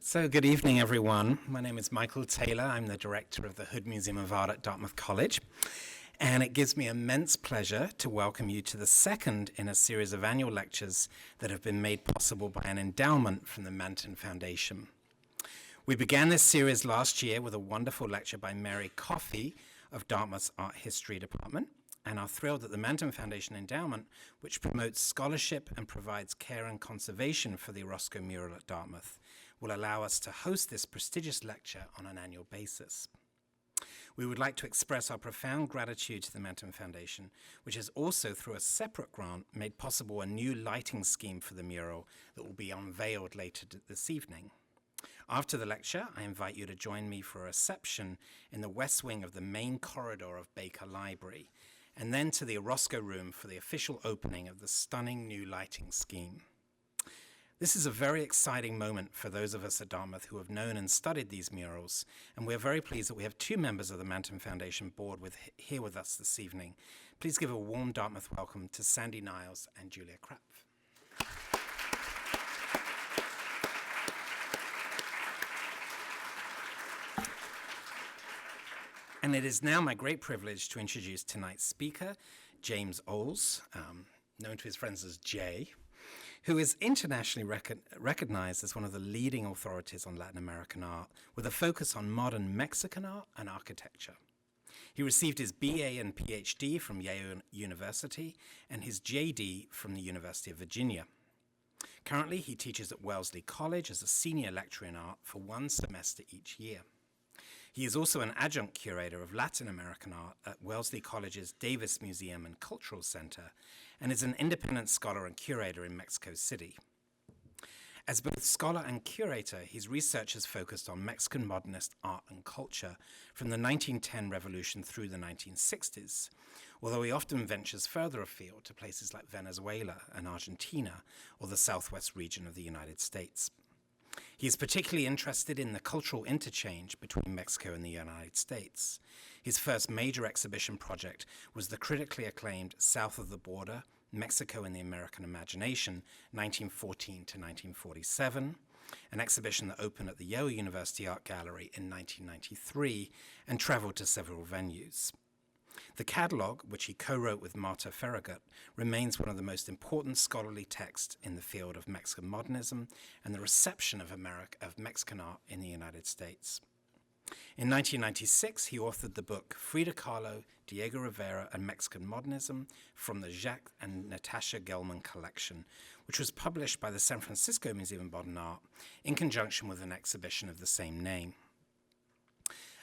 So good evening, everyone. My name is Michael Taylor. I'm the director of the Hood Museum of Art at Dartmouth College. And it gives me immense pleasure to welcome you to the second in a series of annual lectures that have been made possible by an endowment from the MANTON Foundation. We began this series last year with a wonderful lecture by Mary Coffey of Dartmouth's Art History Department, and are thrilled that the MANTON Foundation Endowment, which promotes scholarship and provides care and conservation for the Orozco mural at Dartmouth, will allow us to host this prestigious lecture on an annual basis. We would like to express our profound gratitude to the MANTON Foundation, which has also, through a separate grant, made possible a new lighting scheme for the mural that will be unveiled later this evening. After the lecture, I invite you to join me for a reception in the west wing of the main corridor of Baker Library, and then to the Orozco room for the official opening of the stunning new lighting scheme. This is a very exciting moment for those of us at Dartmouth who have known and studied these murals, and we're very pleased that we have two members of the MANTON Foundation board here with us this evening. Please give a warm Dartmouth welcome to Sandy Niles and Julia Krapf. And it is now my great privilege to introduce tonight's speaker, James Oles, known to his friends as Jay, who is internationally recognized as one of the leading authorities on Latin American art, with a focus on modern Mexican art and architecture. He received his BA and PhD from Yale University and his JD from the University of Virginia. Currently, he teaches at Wellesley College as a senior lecturer in art for one semester each year. He is also an adjunct curator of Latin American art at Wellesley College's Davis Museum and Cultural Center, and is an independent scholar and curator in Mexico City. As both scholar and curator, his research has focused on Mexican modernist art and culture from the 1910 revolution through the 1960s, although he often ventures further afield to places like Venezuela and Argentina, or the southwest region of the United States. He is particularly interested in the cultural interchange between Mexico and the United States. His first major exhibition project was the critically acclaimed South of the Border, Mexico and the American Imagination, 1914 to 1947, an exhibition that opened at the Yale University Art Gallery in 1993 and traveled to several venues. The catalog, which he co-wrote with Marta Farragut, remains one of the most important scholarly texts in the field of Mexican modernism and the reception of Mexican art in the United States. In 1996, he authored the book Frida Kahlo, Diego Rivera, and Mexican Modernism from the Jacques and Natasha Gelman collection, which was published by the San Francisco Museum of Modern Art in conjunction with an exhibition of the same name.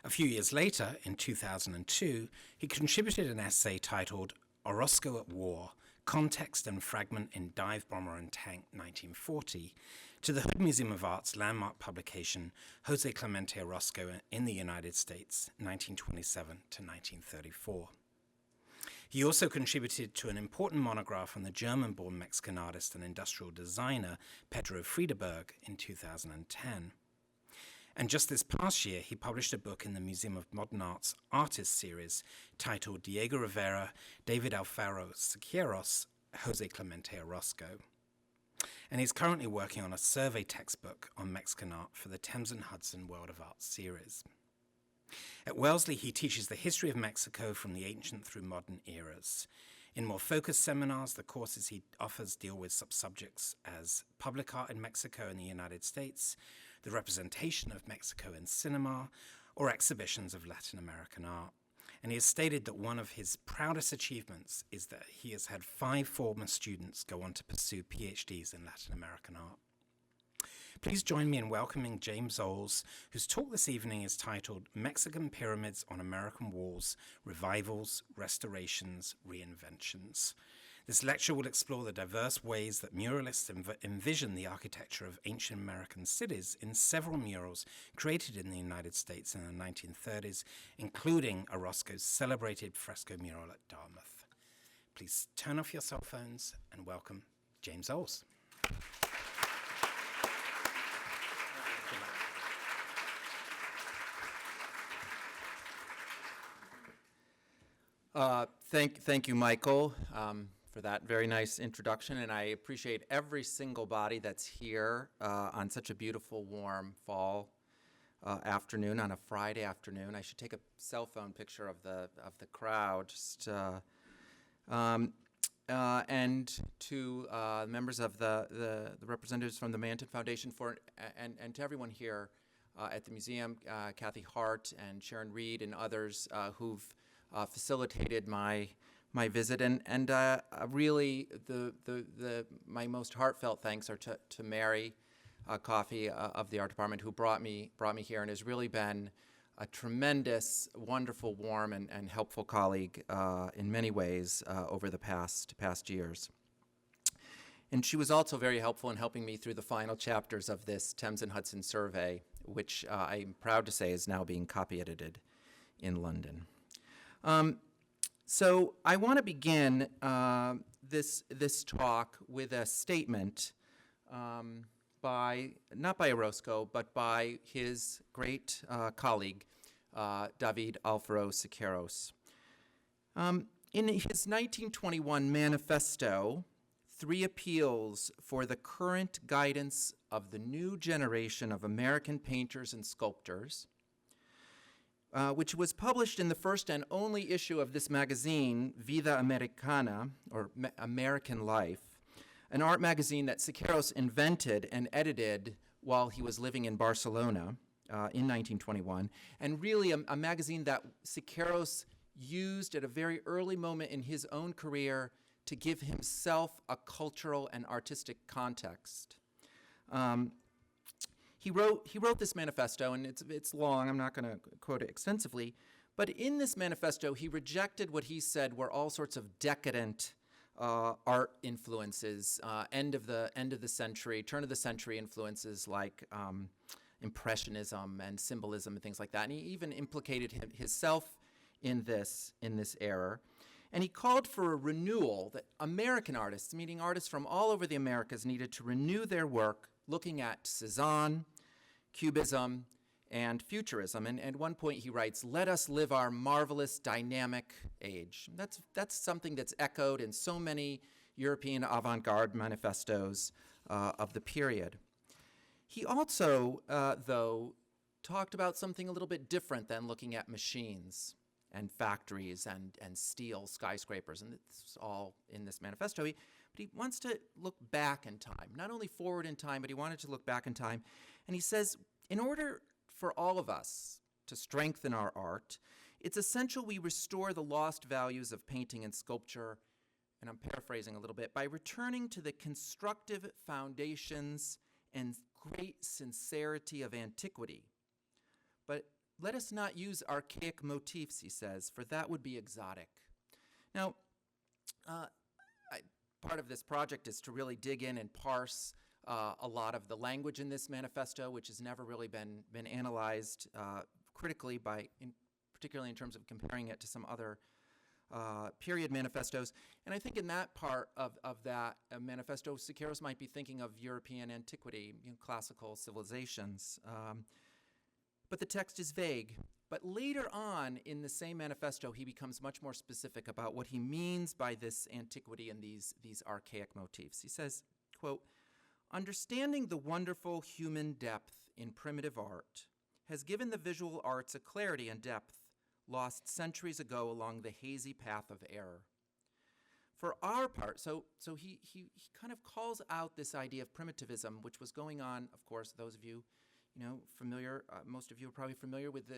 A few years later, in 2002, he contributed an essay titled Orozco at War, Context and Fragment in Dive Bomber and Tank 1940, to the Hood Museum of Art's landmark publication, Jose Clemente Orozco in the United States, 1927 to 1934. He also contributed to an important monograph on the German-born Mexican artist and industrial designer Pedro Friedberg in 2010. And just this past year, he published a book in the Museum of Modern Art's Artist series titled Diego Rivera, David Alfaro Siqueiros, Jose Clemente Orozco. And he's currently working on a survey textbook on Mexican art for the Thames and Hudson World of Art series. At Wellesley, he teaches the history of Mexico from the ancient through modern eras. In more focused seminars, the courses he offers deal with subjects as public art in Mexico and the United States, the representation of Mexico in cinema, or exhibitions of Latin American art. And he has stated that one of his proudest achievements is that he has had 5 former students go on to pursue PhDs in Latin American art. Please join me in welcoming James Oles, whose talk this evening is titled Mexican Pyramids on American Walls, Revivals, Restorations, Reinventions. This lecture will explore the diverse ways that muralists envision the architecture of ancient American cities in several murals created in the United States in the 1930s, including Orozco's celebrated fresco mural at Dartmouth. Please turn off your cell phones and welcome James Oles. Thank you, Michael. for that very nice introduction, and I appreciate every single body that's here on such a beautiful, warm fall afternoon, on a Friday afternoon. I should take a cell phone picture of the crowd, just and to members of the representatives from the MANTON Foundation and to everyone here at the museum, Kathy Hart and Sharon Reed and others who've facilitated my visit, and really my most heartfelt thanks are to Mary Coffey of the art department, who brought me here and has really been a tremendous, wonderful, warm, and helpful colleague in many ways over the past years. And she was also very helpful in helping me through the final chapters of this Thames and Hudson survey, which I'm proud to say is now being copy edited in London. So I want to begin this talk with a statement not by Orozco, but by his great colleague, David Alfaro Siqueiros. In his 1921 manifesto, 3 appeals for the current guidance of the new generation of American painters and sculptors, which was published in the first and only issue of this magazine, Vida Americana, or American Life, an art magazine that Siqueiros invented and edited while he was living in Barcelona in 1921, and really a magazine that Siqueiros used at a very early moment in his own career to give himself a cultural and artistic context. He wrote this manifesto, and it's long. I'm not going to quote it extensively, but in this manifesto, he rejected what he said were all sorts of decadent art influences, end of the century, turn of the century influences like Impressionism and symbolism and things like that. And he even implicated himself in this error. And he called for a renewal that American artists, meaning artists from all over the Americas, needed to renew their work looking at Cézanne, Cubism, and Futurism. And at one point he writes, "Let us live our marvelous dynamic age." That's something that's echoed in so many European avant-garde manifestos of the period. He also, though, talked about something a little bit different than looking at machines and factories and steel skyscrapers, and it's all in this manifesto. But he wants to look back in time, not only forward in time, but he wanted to look back in time. And he says, in order for all of us to strengthen our art, it's essential we restore the lost values of painting and sculpture, and I'm paraphrasing a little bit, by returning to the constructive foundations and great sincerity of antiquity. But let us not use archaic motifs, he says, for that would be exotic. Now, part of this project is to really dig in and parse a lot of the language in this manifesto, which has never really been analyzed critically, particularly in terms of comparing it to some other period manifestos. And I think in that part of that manifesto, Siqueiros might be thinking of European antiquity, classical civilizations. But the text is vague. But later on in the same manifesto, he becomes much more specific about what he means by this antiquity and these archaic motifs. He says, quote, "Understanding the wonderful human depth in primitive art has given the visual arts a clarity and depth lost centuries ago along the hazy path of error. For our part," so he kind of calls out this idea of primitivism, which was going on, of course, those of you familiar, most of you are probably familiar with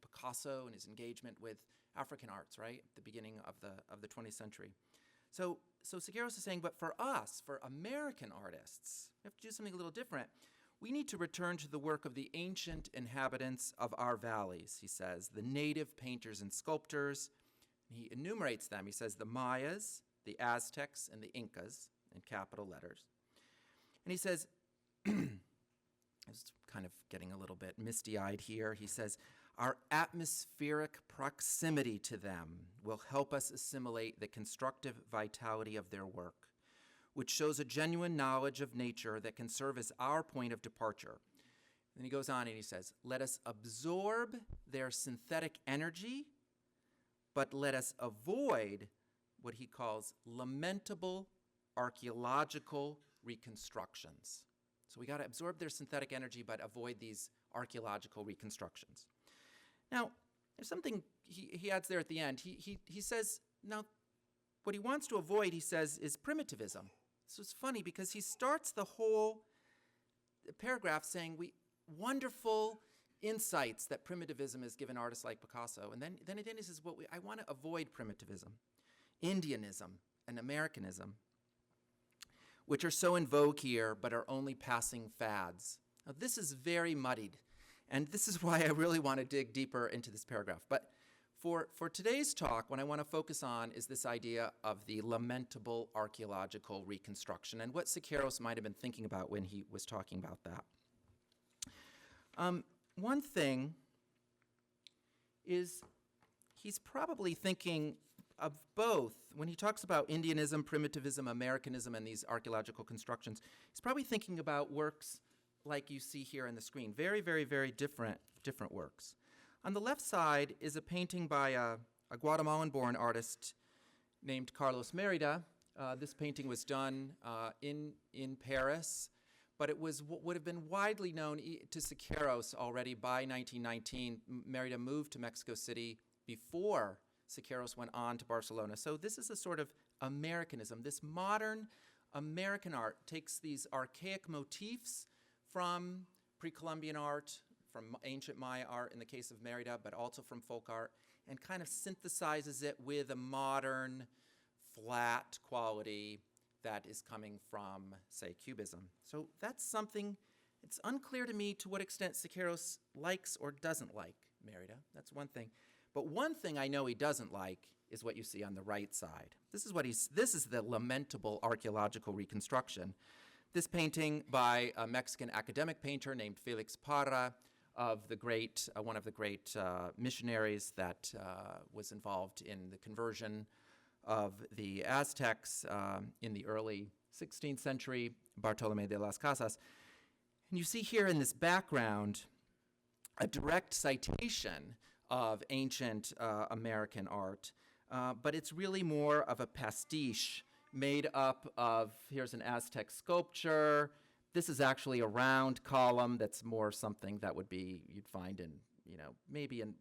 Picasso and his engagement with African arts, right, at the beginning of the 20th century. So Siqueiros is saying, but for us, for American artists, we have to do something a little different. We need to return to the work of the ancient inhabitants of our valleys, he says, the native painters and sculptors. He enumerates them. He says the Mayas, the Aztecs, and the Incas, in capital letters. And he says, I was kind of getting a little bit misty-eyed here. He says, our atmospheric proximity to them will help us assimilate the constructive vitality of their work, which shows a genuine knowledge of nature that can serve as our point of departure. Then he goes on and he says, let us absorb their synthetic energy, but let us avoid what he calls lamentable archaeological reconstructions. So we got to absorb their synthetic energy but avoid these archaeological reconstructions. Now, there's something he adds there at the end. He says, now, what he wants to avoid, he says, is primitivism. So it's funny because he starts the whole paragraph saying, wonderful insights that primitivism has given artists like Picasso. And then he says, I want to avoid primitivism, Indianism, and Americanism, which are so in vogue here but are only passing fads. Now, this is very muddied, and this is why I really want to dig deeper into this paragraph. But for today's talk, what I want to focus on is this idea of the lamentable archaeological reconstruction and what Siqueiros might have been thinking about when he was talking about that. One thing is he's probably thinking of both. When he talks about Indianism, primitivism, Americanism, and these archaeological constructions, he's probably thinking about works like you see here on the screen. Very, very, very different works. On the left side is a painting by a Guatemalan-born artist named Carlos Mérida. This painting was done in Paris, but it was what would have been widely known to Siqueiros already by 1919. Mérida moved to Mexico City before Siqueiros went on to Barcelona. So this is a sort of Americanism. This modern American art takes these archaic motifs from pre-Columbian art, from ancient Maya art in the case of Mérida, but also from folk art, and kind of synthesizes it with a modern, flat quality that is coming from, say, Cubism. So that's something, it's unclear to me to what extent Siqueiros likes or doesn't like Mérida. That's one thing. But one thing I know he doesn't like is what you see on the right side. This is the lamentable archaeological reconstruction. This painting by a Mexican academic painter named Felix Parra, of the great, one of the great missionaries that was involved in the conversion of the Aztecs in the early 16th century, Bartolomé de las Casas. And you see here in this background a direct citation of ancient American art, but it's really more of a pastiche made up of, here's an Aztec sculpture. This is actually a round column that's more something that would be, you'd find in, maybe in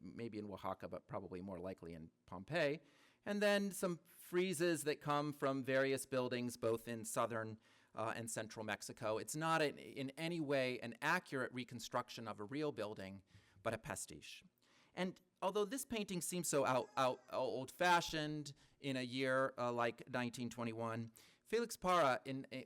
Oaxaca, but probably more likely in Pompeii. And then some friezes that come from various buildings, both in southern and central Mexico. It's not in any way an accurate reconstruction of a real building, but a pastiche. And although this painting seems so old-fashioned in a year like 1921, Felix Parra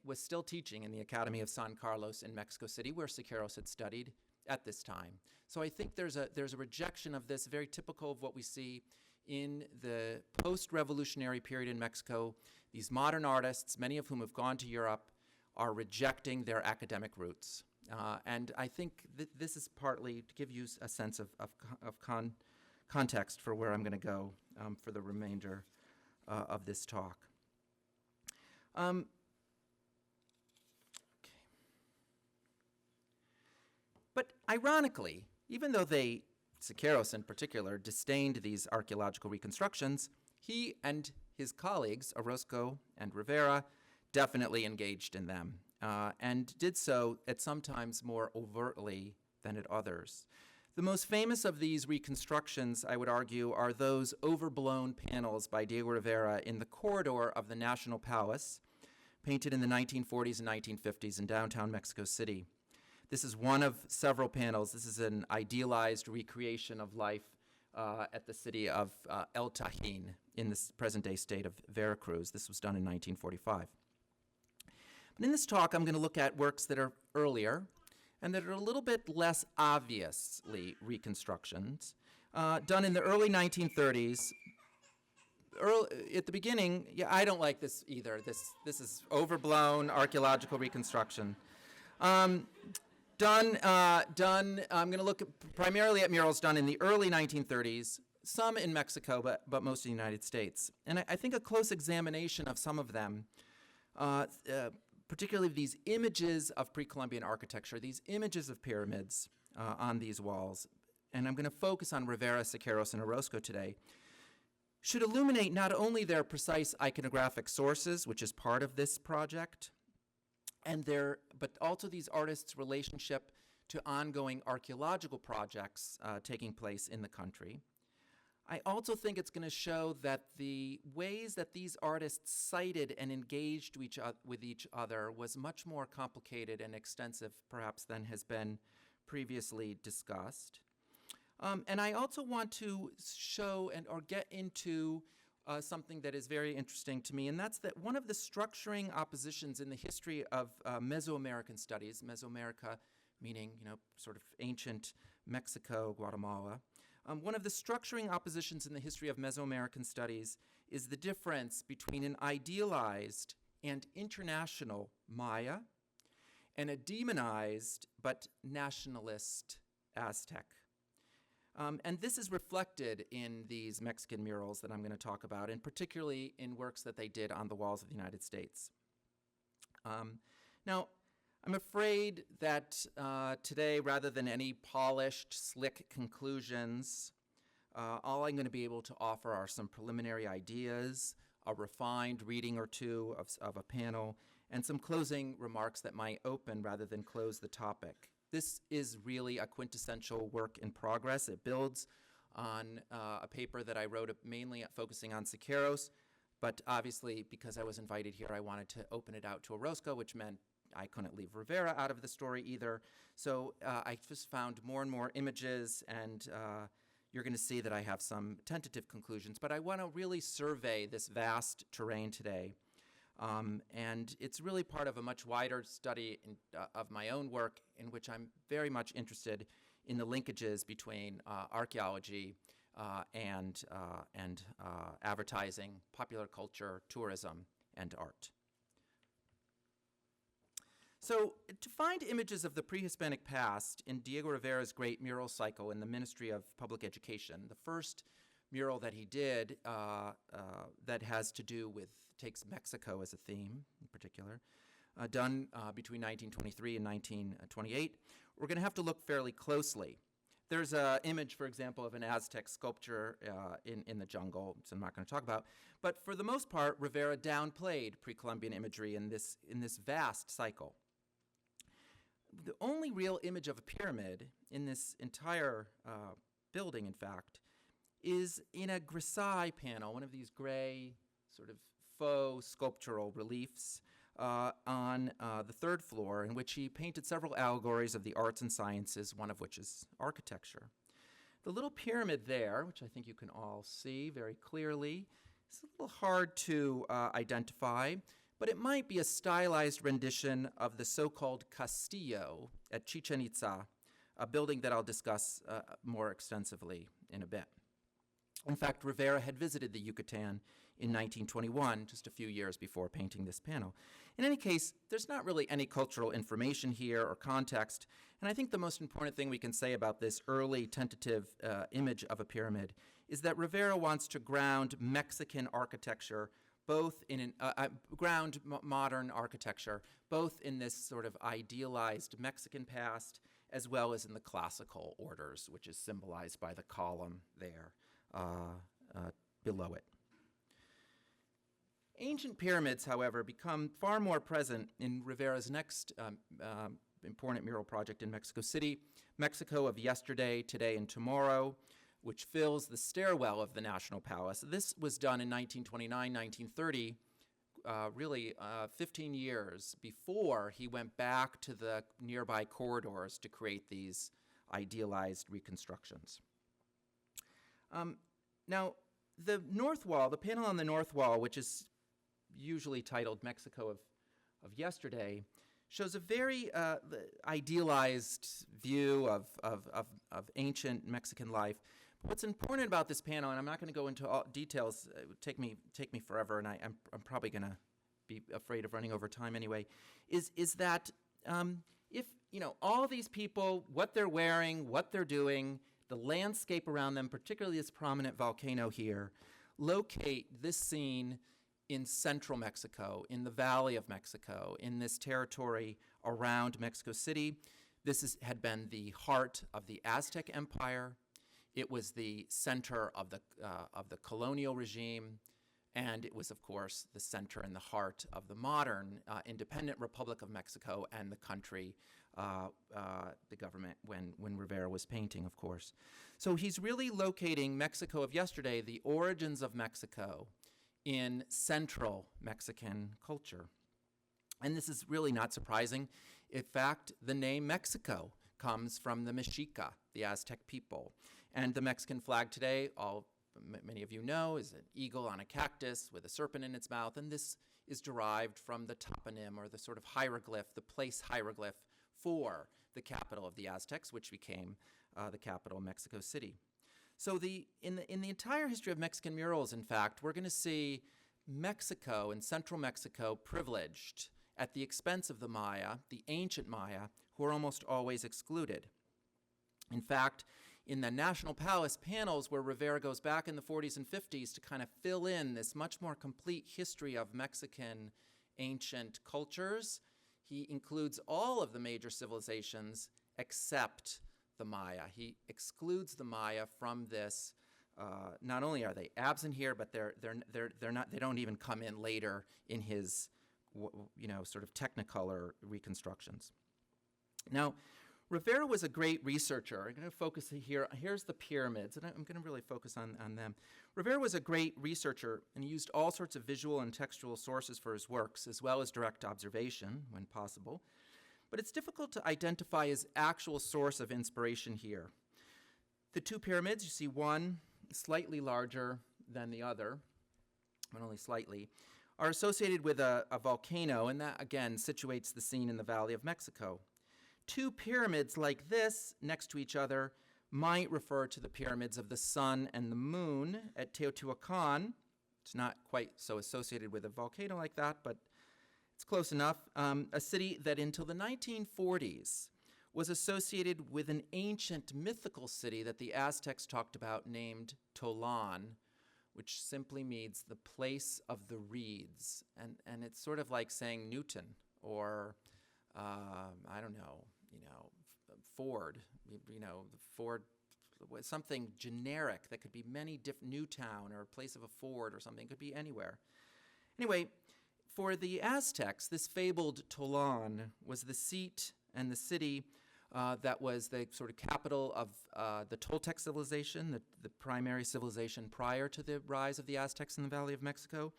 was still teaching in the Academy of San Carlos in Mexico City, where Siqueiros had studied at this time. So I think there's a rejection of this, very typical of what we see in the post-revolutionary period in Mexico. These modern artists, many of whom have gone to Europe, are rejecting their academic roots. And I think this is partly to give you a sense of context for where I'm going to go for the remainder of this talk. Okay. But ironically, even though Siqueiros in particular, disdained these archaeological reconstructions, he and his colleagues, Orozco and Rivera, definitely engaged in them, and did so at sometimes more overtly than at others. The most famous of these reconstructions, I would argue, are those overblown panels by Diego Rivera in the corridor of the National Palace, painted in the 1940s and 1950s in downtown Mexico City. This is one of several panels. This is an idealized recreation of life at the city of El Tajín in the present-day state of Veracruz. This was done in 1945. But in this talk, I'm going to look at works that are earlier and that are a little bit less obviously reconstructions, done in the early 1930s. At the beginning, I don't like this either. This is overblown archaeological reconstruction. Done. I'm going to look primarily at murals done in the early 1930s, some in Mexico, but most in the United States. And I think a close examination of some of them, particularly these images of pre-Columbian architecture, these images of pyramids on these walls, and I'm going to focus on Rivera, Siqueiros, and Orozco today, should illuminate not only their precise iconographic sources, which is part of this project, but also these artists' relationship to ongoing archaeological projects taking place in the country. I also think it's going to show that the ways that these artists cited and engaged with each other was much more complicated and extensive, perhaps, than has been previously discussed. And I also want to show or get into something that is very interesting to me, and that's that one of the structuring oppositions in the history of Mesoamerican studies, Mesoamerica meaning, sort of ancient Mexico, Guatemala. One of the structuring oppositions in the history of Mesoamerican studies is the difference between an idealized and international Maya and a demonized but nationalist Aztec. And this is reflected in these Mexican murals that I'm going to talk about, and particularly in works that they did on the walls of the United States. Now, I'm afraid that today, rather than any polished, slick conclusions, all I'm going to be able to offer are some preliminary ideas, a refined reading or two of a panel, and some closing remarks that might open rather than close the topic. This is really a quintessential work in progress. It builds on a paper that I wrote mainly focusing on Siqueiros, but obviously because I was invited here, I wanted to open it out to Orozco, which meant I couldn't leave Rivera out of the story either. So I just found more and more images, and you're going to see that I have some tentative conclusions. But I want to really survey this vast terrain today. And it's really part of a much wider study of my own work, in which I'm very much interested in the linkages between archaeology and advertising, popular culture, tourism, and art. So to find images of the pre-Hispanic past in Diego Rivera's great mural cycle in the Ministry of Public Education, the first mural that he did that has to do with, takes Mexico as a theme in particular, done between 1923 and 1928, we're going to have to look fairly closely. There's an image, for example, of an Aztec sculpture in the jungle, which I'm not going to talk about. But for the most part, Rivera downplayed pre-Columbian imagery in this vast cycle. The only real image of a pyramid in this entire building, in fact, is in a grisaille panel, one of these gray sort of faux sculptural reliefs on the third floor, in which he painted several allegories of the arts and sciences, one of which is architecture. The little pyramid there, which I think you can all see very clearly, is a little hard to identify, but it might be a stylized rendition of the so-called Castillo at Chichen Itza, a building that I'll discuss more extensively in a bit. In fact, Rivera had visited the Yucatan in 1921, just a few years before painting this panel. In any case, there's not really any cultural information here or context, and I think the most important thing we can say about this early tentative image of a pyramid is that Rivera wants to ground Mexican architecture, both in modern architecture, both in this sort of idealized Mexican past, as well as in the classical orders, which is symbolized by the column there below it. Ancient pyramids, however, become far more present in Rivera's next important mural project in Mexico City, Mexico of Yesterday, Today, and Tomorrow, which fills the stairwell of the National Palace. This was done in 1929, 1930, really 15 years before he went back to the nearby corridors to create these idealized reconstructions. Now, the north wall, the panel on the north wall, which is usually titled Mexico of Yesterday, shows a very idealized view of ancient Mexican life. But what's important about this panel, and I'm not going to go into all details, it would take me forever, and I'm probably going to be afraid of running over time anyway, is that if, all these people, what they're wearing, what they're doing, the landscape around them, particularly this prominent volcano here, locate this scene in central Mexico, in the Valley of Mexico, in this territory around Mexico City. This had been the heart of the Aztec Empire. It was the center of the colonial regime, and it was, of course, the center and the heart of the modern independent Republic of Mexico and the country, the government, when Rivera was painting, of course. So he's really locating Mexico of yesterday, the origins of Mexico, in central Mexican culture. And this is really not surprising. In fact, the name Mexico comes from the Mexica, the Aztec people. And the Mexican flag today, many of you know, is an eagle on a cactus with a serpent in its mouth, and this is derived from the toponym, or the sort of hieroglyph, the place hieroglyph for the capital of the Aztecs, which became the capital, Mexico City. So in the entire history of Mexican murals, in fact, we're going to see Mexico and central Mexico privileged at the expense of the Maya, the ancient Maya, who are almost always excluded. In fact, in the National Palace panels, where Rivera goes back in the 40s and 50s to kind of fill in this much more complete history of Mexican ancient cultures, he includes all of the major civilizations except the Maya. He excludes the Maya from this. Not only are they absent here, but they're not. They don't even come in later in his, sort of Technicolor reconstructions. Now, Rivera was a great researcher. I'm going to focus here. Here's the pyramids, and I'm going to really focus on them. Rivera was a great researcher, and he used all sorts of visual and textual sources for his works, as well as direct observation when possible. But it's difficult to identify his actual source of inspiration here. The two pyramids, you see one slightly larger than the other, but only slightly, are associated with a volcano, and that, again, situates the scene in the Valley of Mexico. Two pyramids like this next to each other might refer to the pyramids of the sun and the moon at Teotihuacan. It's not quite so associated with a volcano like that, but it's close enough. A city that until the 1940s was associated with an ancient mythical city that the Aztecs talked about named Tolan, which simply means the place of the reeds. And it's sort of like saying Newton or, I don't know, Ford, Ford, something generic that could be many different, Newtown or a place of a ford or something, could be anywhere. Anyway, for the Aztecs, this fabled Tolan was the seat and the city that was the sort of capital of the Toltec civilization, the primary civilization prior to the rise of the Aztecs in the Valley of Mexico.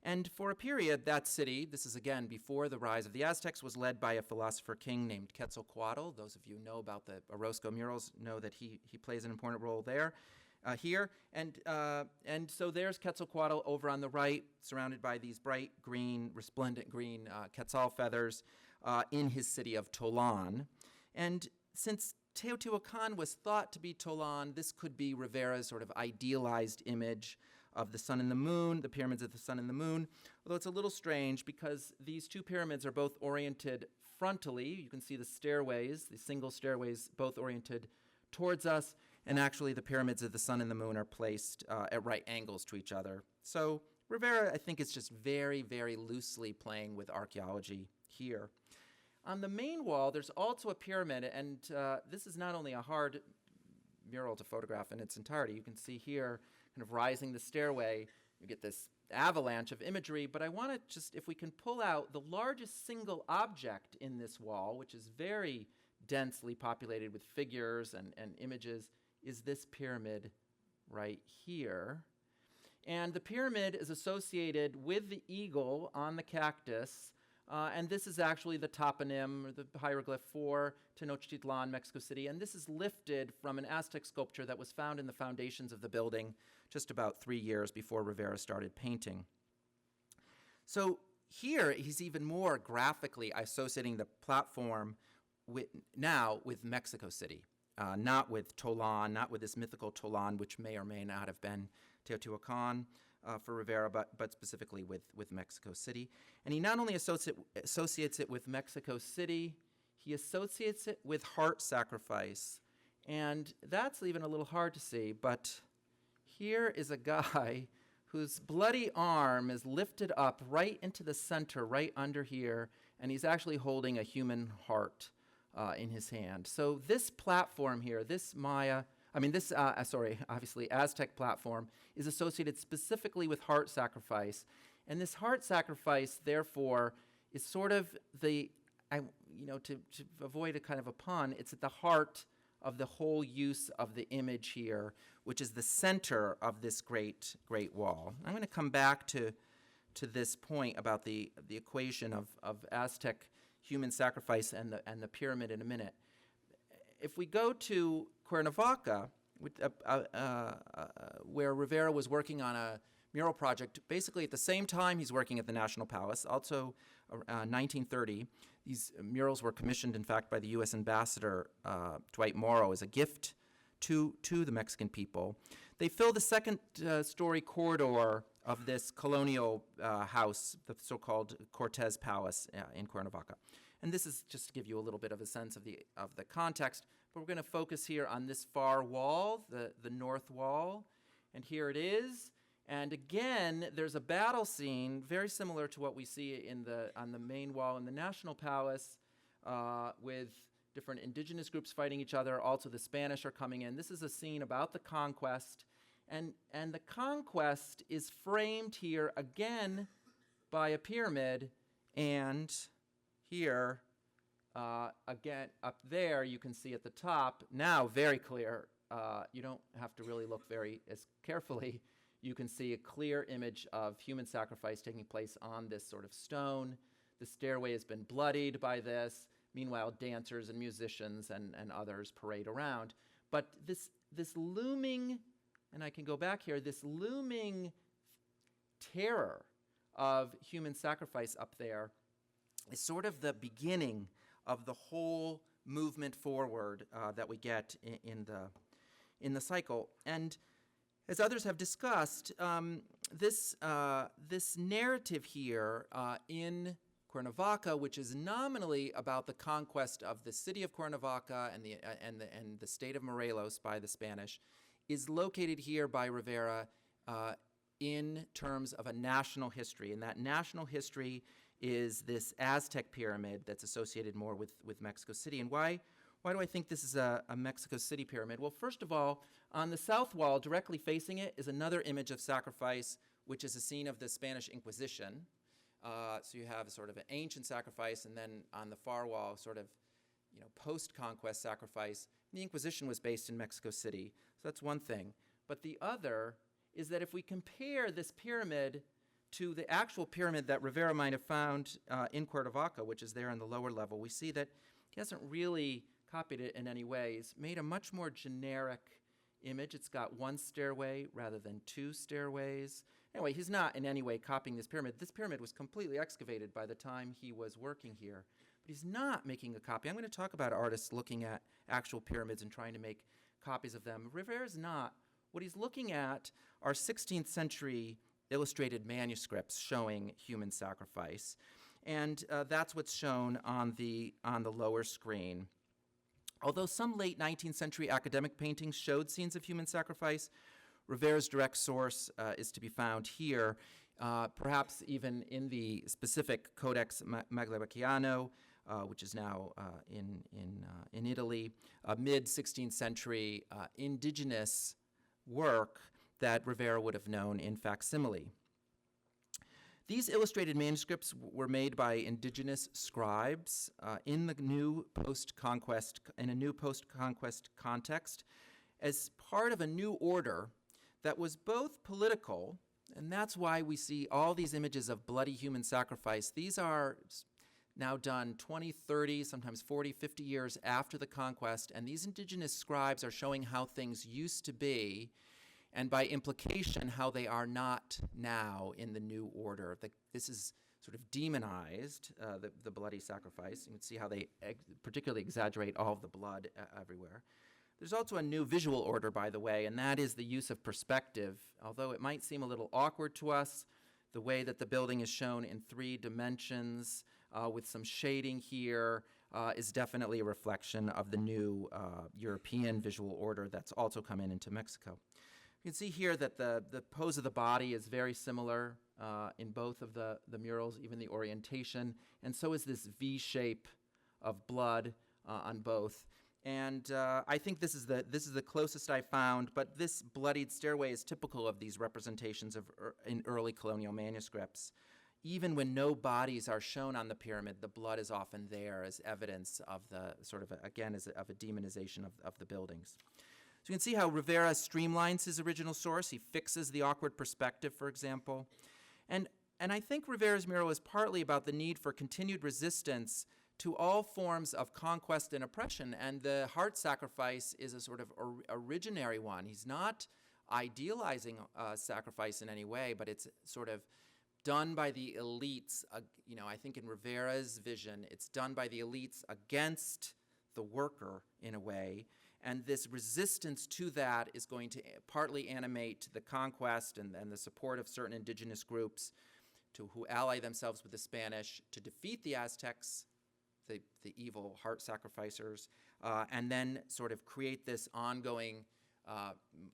And for a period, that city, this is again before the rise of the Aztecs, was led by a philosopher king named Quetzalcoatl. Those of you who know about the Orozco murals know that he plays an important role there, here. And so there's Quetzalcoatl over on the right, surrounded by these bright green, resplendent green quetzal feathers in his city of Tolan. And since Teotihuacan was thought to be Tolan, this could be Rivera's sort of idealized image of the sun and the moon, the pyramids of the sun and the moon, although it's a little strange because these two pyramids are both oriented frontally. You can see the stairways, the single stairways, both oriented towards us, and actually the pyramids of the sun and the moon are placed at right angles to each other. So Rivera, I think, is just very, very loosely playing with archaeology here. On the main wall, there's also a pyramid, and this is not only a hard mural to photograph in its entirety. You can see here, kind of rising the stairway, you get this avalanche of imagery, but I want to just, if we can pull out the largest single object in this wall, which is very densely populated with figures and images, is this pyramid right here. And the pyramid is associated with the eagle on the cactus, and this is actually the toponym, or the hieroglyph for Tenochtitlan, Mexico City, and this is lifted from an Aztec sculpture that was found in the foundations of the building just about 3 years before Rivera started painting. So here, he's even more graphically associating the platform now with Mexico City, not with Tolan, not with this mythical Tolan, which may or may not have been Teotihuacan for Rivera, but specifically with Mexico City. And he not only associates it with Mexico City, he associates it with heart sacrifice. And that's even a little hard to see, but here is a guy whose bloody arm is lifted up right into the center, right under here, and he's actually holding a human heart in his hand. So this platform here, this Maya, I mean, this, obviously Aztec platform is associated specifically with heart sacrifice. And this heart sacrifice, therefore, is sort of to avoid a kind of a pun, it's at the heart of the whole use of the image here, which is the center of this great wall. I'm going to come back to this point about the equation of Aztec human sacrifice and the pyramid in a minute. If we go to Cuernavaca, where Rivera was working on a mural project, basically at the same time he's working at the National Palace, also 1930. These murals were commissioned, in fact, by the U.S. Ambassador Dwight Morrow as a gift to the Mexican people. They fill the second story corridor of this colonial house, the so-called Cortez Palace in Cuernavaca. And this is just to give you a little bit of a sense of the context, but we're going to focus here on this far wall, the north wall, and here it is. And again, there's a battle scene very similar to what we see on the main wall in the National Palace, with different indigenous groups fighting each other. Also, the Spanish are coming in. This is a scene about the conquest, and the conquest is framed here again by a pyramid, and here again up there you can see at the top now very clear. You don't have to really look as carefully. You can see a clear image of human sacrifice taking place on this sort of stone. The stairway has been bloodied by this. Meanwhile, dancers and musicians and others parade around. But this looming, and I can go back here, this looming terror of human sacrifice up there is sort of the beginning of the whole movement forward that we get in the cycle. And as others have discussed, this narrative here in Cuernavaca, which is nominally about the conquest of the city of Cuernavaca and the state of Morelos by the Spanish, is located here by Rivera in terms of a national history. And that national history is this Aztec pyramid that's associated more with Mexico City. And why do I think this is a Mexico City pyramid? Well, first of all, on the south wall, directly facing it, is another image of sacrifice, which is a scene of the Spanish Inquisition. So you have sort of an ancient sacrifice, and then on the far wall, sort of, post-conquest sacrifice. The Inquisition was based in Mexico City, so that's one thing. But the other is that if we compare this pyramid to the actual pyramid that Rivera might have found in Cuernavaca, which is there on the lower level, we see that he hasn't really copied it in any way. He's made a much more generic image. It's got one stairway rather than two stairways. Anyway, he's not in any way copying this pyramid. This pyramid was completely excavated by the time he was working here. But he's not making a copy. I'm going to talk about artists looking at actual pyramids and trying to make copies of them. Rivera's not. What he's looking at are 16th century illustrated manuscripts showing human sacrifice. And that's what's shown on the lower screen. Although some late 19th century academic paintings showed scenes of human sacrifice, Rivera's direct source is to be found here, perhaps even in the specific Codex Magliocchiano, which is now in Italy, a mid-16th century indigenous work that Rivera would have known in facsimile. These illustrated manuscripts were made by indigenous scribes in a new post-conquest context as part of a new order that was both political, and that's why we see all these images of bloody human sacrifice. These are now done 20, 30, sometimes 40, 50 years after the conquest, and these indigenous scribes are showing how things used to be, and by implication, how they are not now in the new order. This is sort of demonized, the bloody sacrifice. You can see how they particularly exaggerate all of the blood everywhere. There's also a new visual order, by the way, and that is the use of perspective. Although it might seem a little awkward to us, the way that the building is shown in 3 dimensions with some shading here is definitely a reflection of the new European visual order that's also come into Mexico. You can see here that the pose of the body is very similar in both of the murals, even the orientation, and so is this V shape of blood on both. And I think this is the closest I found, but this bloodied stairway is typical of these representations in early colonial manuscripts. Even when no bodies are shown on the pyramid, the blood is often there as evidence of the sort of, of a demonization of the buildings. So you can see how Rivera streamlines his original source. He fixes the awkward perspective, for example. And I think Rivera's mural is partly about the need for continued resistance to all forms of conquest and oppression, and the heart sacrifice is a sort of originary one. He's not idealizing sacrifice in any way, but it's sort of done by the elites. I think in Rivera's vision, it's done by the elites against the worker in a way, and this resistance to that is going to partly animate the conquest and the support of certain indigenous groups who ally themselves with the Spanish to defeat the Aztecs, the evil heart sacrificers, and then sort of create this ongoing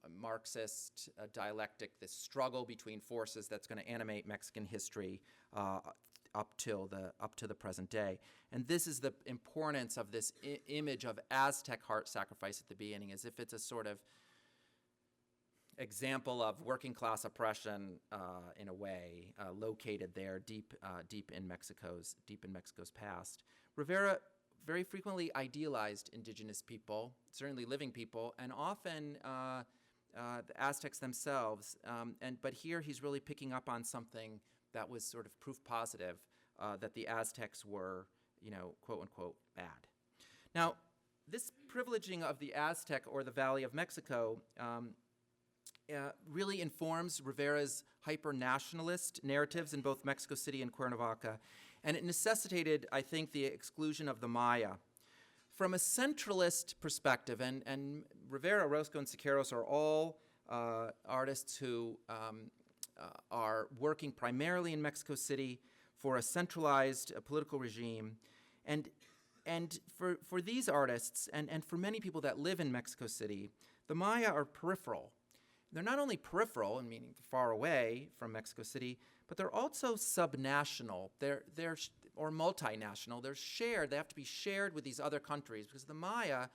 Marxist dialectic, this struggle between forces that's going to animate Mexican history up to the present day. And this is the importance of this image of Aztec heart sacrifice at the beginning, as if it's a sort of example of working class oppression in a way, located there deep in Mexico's past. Rivera very frequently idealized indigenous people, certainly living people, and often the Aztecs themselves. But here he's really picking up on something that was sort of proof positive that the Aztecs were, quote unquote, bad. Now, this privileging of the Aztec or the Valley of Mexico really informs Rivera's hyper-nationalist narratives in both Mexico City and Cuernavaca, and it necessitated, I think, the exclusion of the Maya. From a centralist perspective, and Rivera, Orozco, and Siqueiros are all artists who are working primarily in Mexico City for a centralized political regime, and for these artists, and for many people that live in Mexico City, the Maya are peripheral. They're not only peripheral, meaning far away from Mexico City, but they're also subnational. They're or multinational. They're shared. They have to be shared with these other countries because the Maya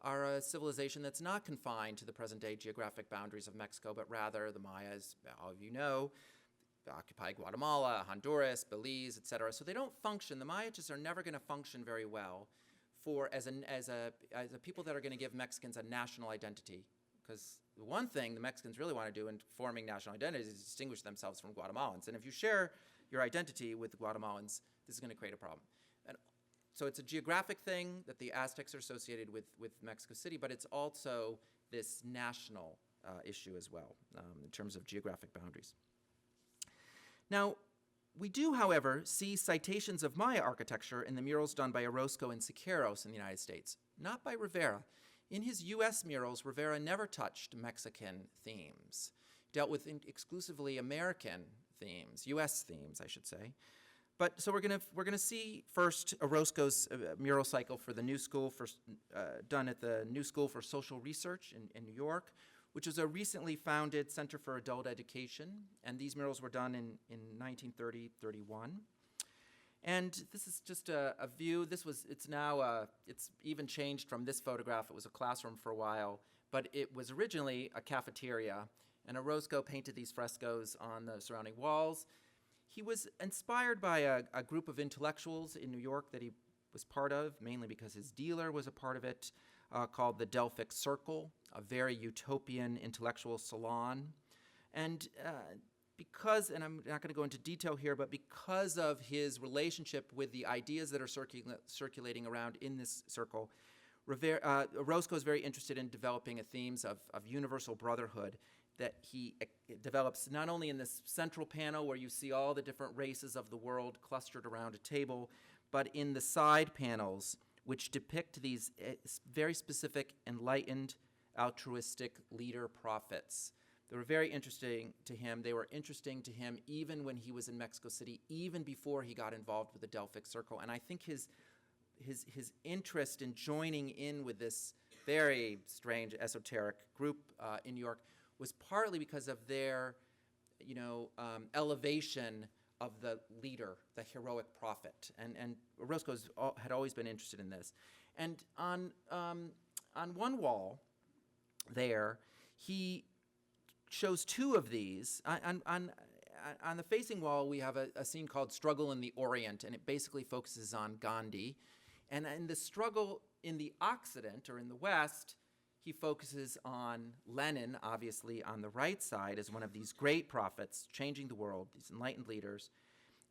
are a civilization that's not confined to the present-day geographic boundaries of Mexico, but rather the Mayas, all of you know, occupy Guatemala, Honduras, Belize, etc. So they don't function. The Maya just are never going to function very well as a people that are going to give Mexicans a national identity. Because the one thing the Mexicans really want to do in forming national identities is distinguish themselves from Guatemalans. And if you share your identity with the Guatemalans, this is going to create a problem. And so it's a geographic thing that the Aztecs are associated with Mexico City, but it's also this national issue as well in terms of geographic boundaries. Now, we do, however, see citations of Maya architecture in the murals done by Orozco and Siqueiros in the United States, not by Rivera. In his U.S. murals, Rivera never touched Mexican themes, dealt with exclusively American themes, U.S. themes, I should say. But so we're gonna see first Orozco's mural cycle for the New School done at the New School for Social Research in New York, which is a recently founded Center for Adult Education, and these murals were done in 1930-31. And this is just a view. It's even changed from this photograph. It was a classroom for a while, but it was originally a cafeteria, and Orozco painted these frescoes on the surrounding walls. He was inspired by a group of intellectuals in New York that he was part of, mainly because his dealer was a part of it, called the Delphic Circle, a very utopian intellectual salon. And because, and I'm not going to go into detail here, but because of his relationship with the ideas that are circulating around in this circle, Orozco is very interested in developing themes of universal brotherhood that he develops not only in this central panel where you see all the different races of the world clustered around a table, but in the side panels, which depict these very specific, enlightened, altruistic leader prophets. They were very interesting to him. They were interesting to him even when he was in Mexico City, even before he got involved with the Delphic Circle. And I think his interest in joining in with this very strange, esoteric group in New York was partly because of their, elevation of the leader, the heroic prophet. And Orozco had always been interested in this. And on one wall there, he shows two of these. On the facing wall, we have a scene called Struggle in the Orient, and it basically focuses on Gandhi. And in the struggle in the Occident, or in the West, he focuses on Lenin, obviously on the right side, as one of these great prophets changing the world, these enlightened leaders,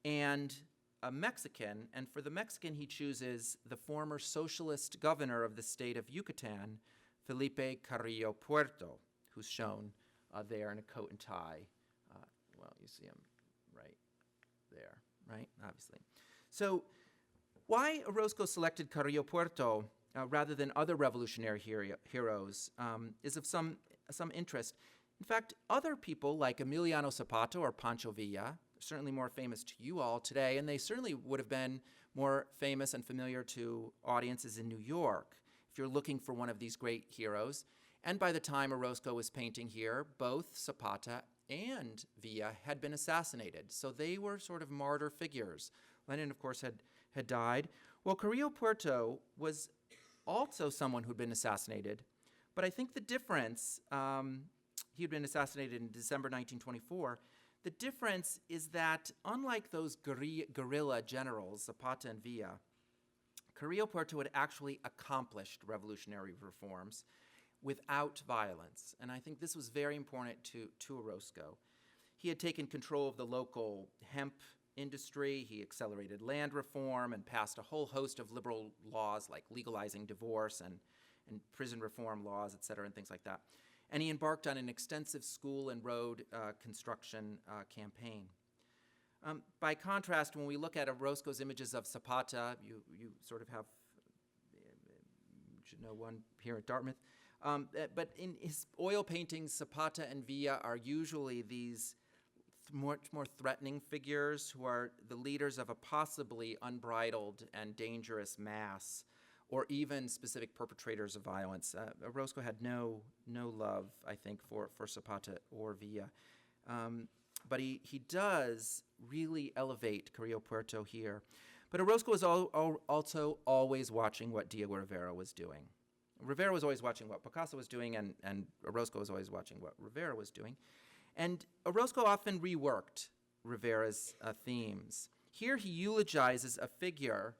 and a Mexican. And for the Mexican, he chooses the former socialist governor of the state of Yucatan, Felipe Carrillo Puerto, who's shown there in a coat and tie. Well, you see him right there, right? Obviously. So why Orozco selected Carrillo Puerto rather than other revolutionary heroes is of some interest. In fact, other people like Emiliano Zapata or Pancho Villa are certainly more famous to you all today, and they certainly would have been more famous and familiar to audiences in New York if you're looking for one of these great heroes. And by the time Orozco was painting here, both Zapata and Villa had been assassinated, so they were sort of martyr figures. Lenin, of course, had died. Well, Carrillo Puerto was also someone who'd been assassinated, but I think the difference, he had been assassinated in December 1924, the difference is that unlike those guerrilla generals, Zapata and Villa, Carrillo Puerto had actually accomplished revolutionary reforms without violence, and I think this was very important to Orozco. He had taken control of the local hemp industry, he accelerated land reform and passed a whole host of liberal laws like legalizing divorce and prison reform laws, et cetera, and things like that. And he embarked on an extensive school and road construction campaign. By contrast, when we look at Orozco's images of Zapata, you sort of have, you should know one here at Dartmouth, but in his oil paintings, Zapata and Villa are usually these much more threatening figures who are the leaders of a possibly unbridled and dangerous mass, or even specific perpetrators of violence. Orozco had no love, I think, for Zapata or Villa. But he does really elevate Carrillo Puerto here. But Orozco was also always watching what Diego Rivera was doing. Rivera was always watching what Picasso was doing, and Orozco was always watching what Rivera was doing. And Orozco often reworked Rivera's themes. Here he eulogizes a figure.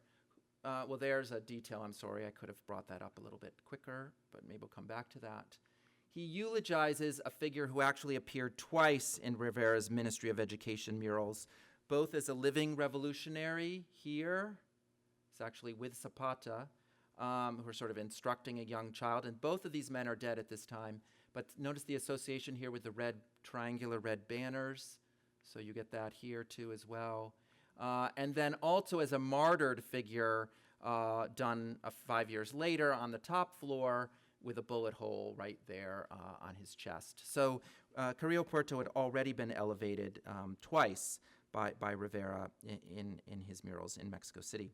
Well, there's a detail. I'm sorry, I could have brought that up a little bit quicker, but maybe we'll come back to that. He eulogizes a figure who actually appeared twice in Rivera's Ministry of Education murals, both as a living revolutionary here. It's actually with Zapata, who are sort of instructing a young child, and both of these men are dead at this time. But notice the association here with the red, triangular red banners. So you get that here too as well. And then also as a martyred figure done 5 years later on the top floor with a bullet hole right there on his chest. So Carrillo Puerto had already been elevated twice by Rivera in his murals in Mexico City.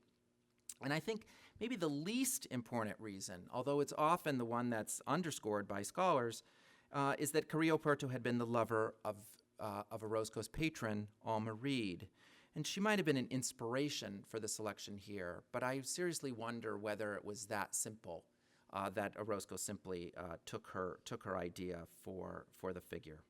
And I think maybe the least important reason, although it's often the one that's underscored by scholars, is that Carrillo Puerto had been the lover of Orozco's patron, Alma Reed. And she might have been an inspiration for the selection here, but I seriously wonder whether it was that simple, that Orozco simply took her idea for the figure.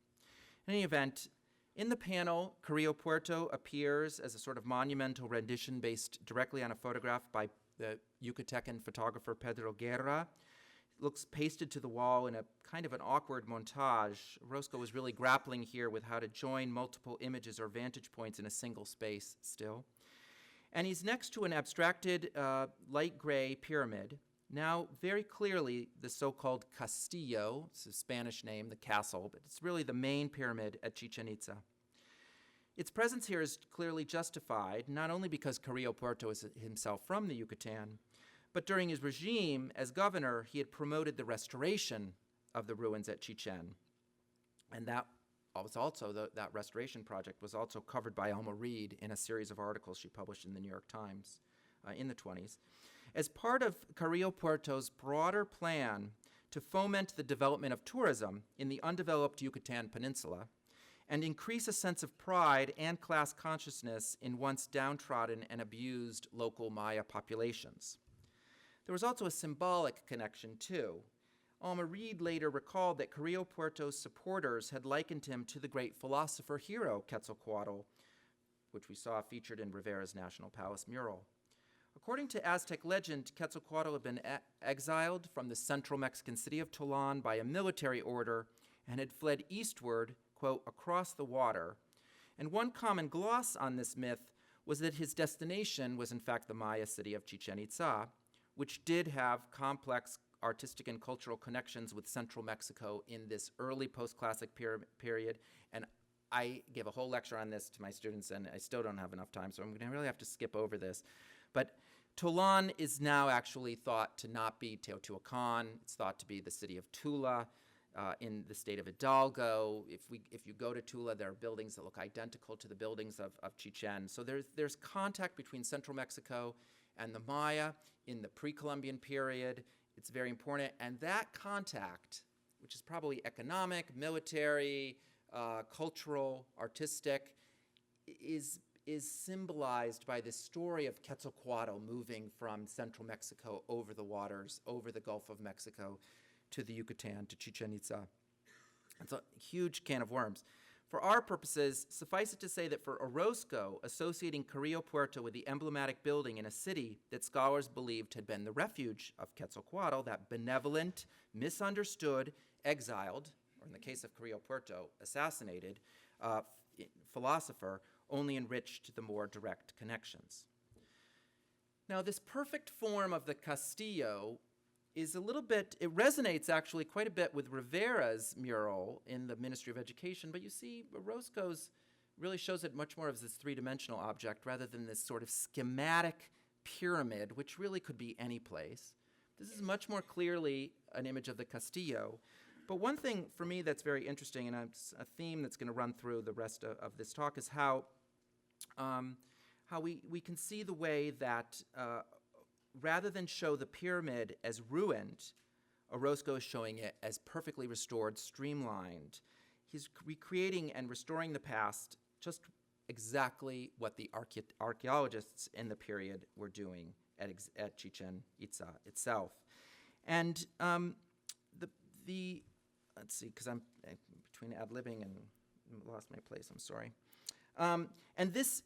In any event, in the panel, Carrillo Puerto appears as a sort of monumental rendition based directly on a photograph by the Yucatecan photographer Pedro Guerra. It looks pasted to the wall in a kind of an awkward montage. Orozco was really grappling here with how to join multiple images or vantage points in a single space still. And he's next to an abstracted light gray pyramid. Now, very clearly, the so-called Castillo, it's a Spanish name, the castle, but it's really the main pyramid at Chichen Itza. Its presence here is clearly justified, not only because Carrillo Puerto is himself from the Yucatan, but during his regime as governor, he had promoted the restoration of the ruins at Chichen. And that was also, that restoration project was also covered by Alma Reed in a series of articles she published in the New York Times in the 1920s. As part of Carrillo Puerto's broader plan to foment the development of tourism in the undeveloped Yucatan Peninsula and increase a sense of pride and class consciousness in once downtrodden and abused local Maya populations. There was also a symbolic connection, too. Alma Reed later recalled that Carrillo Puerto's supporters had likened him to the great philosopher hero Quetzalcoatl, which we saw featured in Rivera's National Palace mural. According to Aztec legend, Quetzalcoatl had been exiled from the central Mexican city of Tolan by a military order and had fled eastward, quote, across the water. And one common gloss on this myth was that his destination was in fact the Maya city of Chichen Itza, which did have complex artistic and cultural connections with central Mexico in this early post-classic period. And I give a whole lecture on this to my students, and I still don't have enough time, so I'm going to really have to skip over this. But Tolan is now actually thought to not be Teotihuacan. It's thought to be the city of Tula in the state of Hidalgo. If you go to Tula, there are buildings that look identical to the buildings of Chichen. So there's contact between central Mexico and the Maya in the pre-Columbian period. It's very important. And that contact, which is probably economic, military, cultural, artistic, is symbolized by this story of Quetzalcoatl moving from central Mexico over the waters, over the Gulf of Mexico, to the Yucatan, to Chichen Itza. It's a huge can of worms. For our purposes, suffice it to say that for Orozco, associating Carrillo Puerto with the emblematic building in a city that scholars believed had been the refuge of Quetzalcoatl, that benevolent, misunderstood, exiled, or in the case of Carrillo Puerto, assassinated, philosopher, only enriched the more direct connections. Now, this perfect form of the Castillo is a little bit, it resonates actually quite a bit with Rivera's mural in the Ministry of Education, but you see Orozco's really shows it much more as this three-dimensional object rather than this sort of schematic pyramid, which really could be any place. This is much more clearly an image of the Castillo. But one thing for me that's very interesting, and it's a theme that's going to run through the rest of this talk, is how we can see the way that rather than show the pyramid as ruined, Orozco is showing it as perfectly restored, streamlined. He's recreating and restoring the past, just exactly what the archaeologists in the period were doing at Chichen Itza itself. And let's see, because I'm between ad-libbing and lost my place, I'm sorry. And this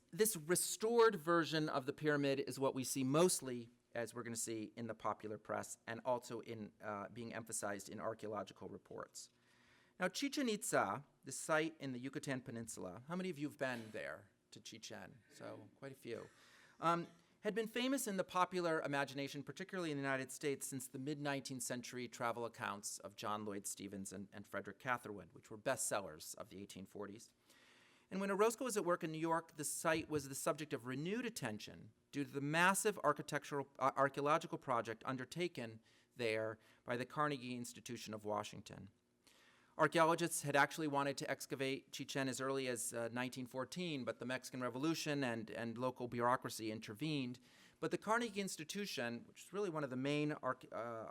restored version of the pyramid is what we see mostly, as we're going to see, in the popular press and also in being emphasized in archaeological reports. Now, Chichen Itza, the site in the Yucatan Peninsula, how many of you have been there to Chichen? So quite a few. Had been famous in the popular imagination, particularly in the United States, since the mid-19th century travel accounts of John Lloyd Stephens and Frederick Catherwood, which were bestsellers of the 1840s. And when Orozco was at work in New York, the site was the subject of renewed attention due to the massive archaeological project undertaken there by the Carnegie Institution of Washington. Archaeologists had actually wanted to excavate Chichen as early as 1914, but the Mexican Revolution and local bureaucracy intervened. But the Carnegie Institution, which is really one of the main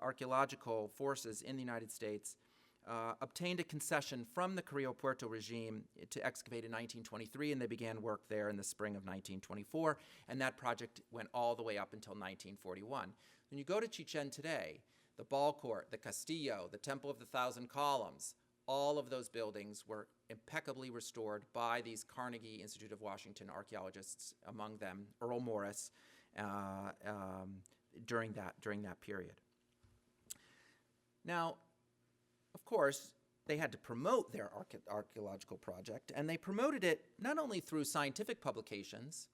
archaeological forces in the United States, obtained a concession from the Carrillo Puerto regime to excavate in 1923, and they began work there in the spring of 1924, and that project went all the way up until 1941. When you go to Chichen today, the Ball Court, the Castillo, the Temple of the Thousand Columns, all of those buildings were impeccably restored by these Carnegie Institute of Washington archaeologists, among them Earl Morris, during that period. Now, of course, they had to promote their archaeological project, and they promoted it not only through scientific publications,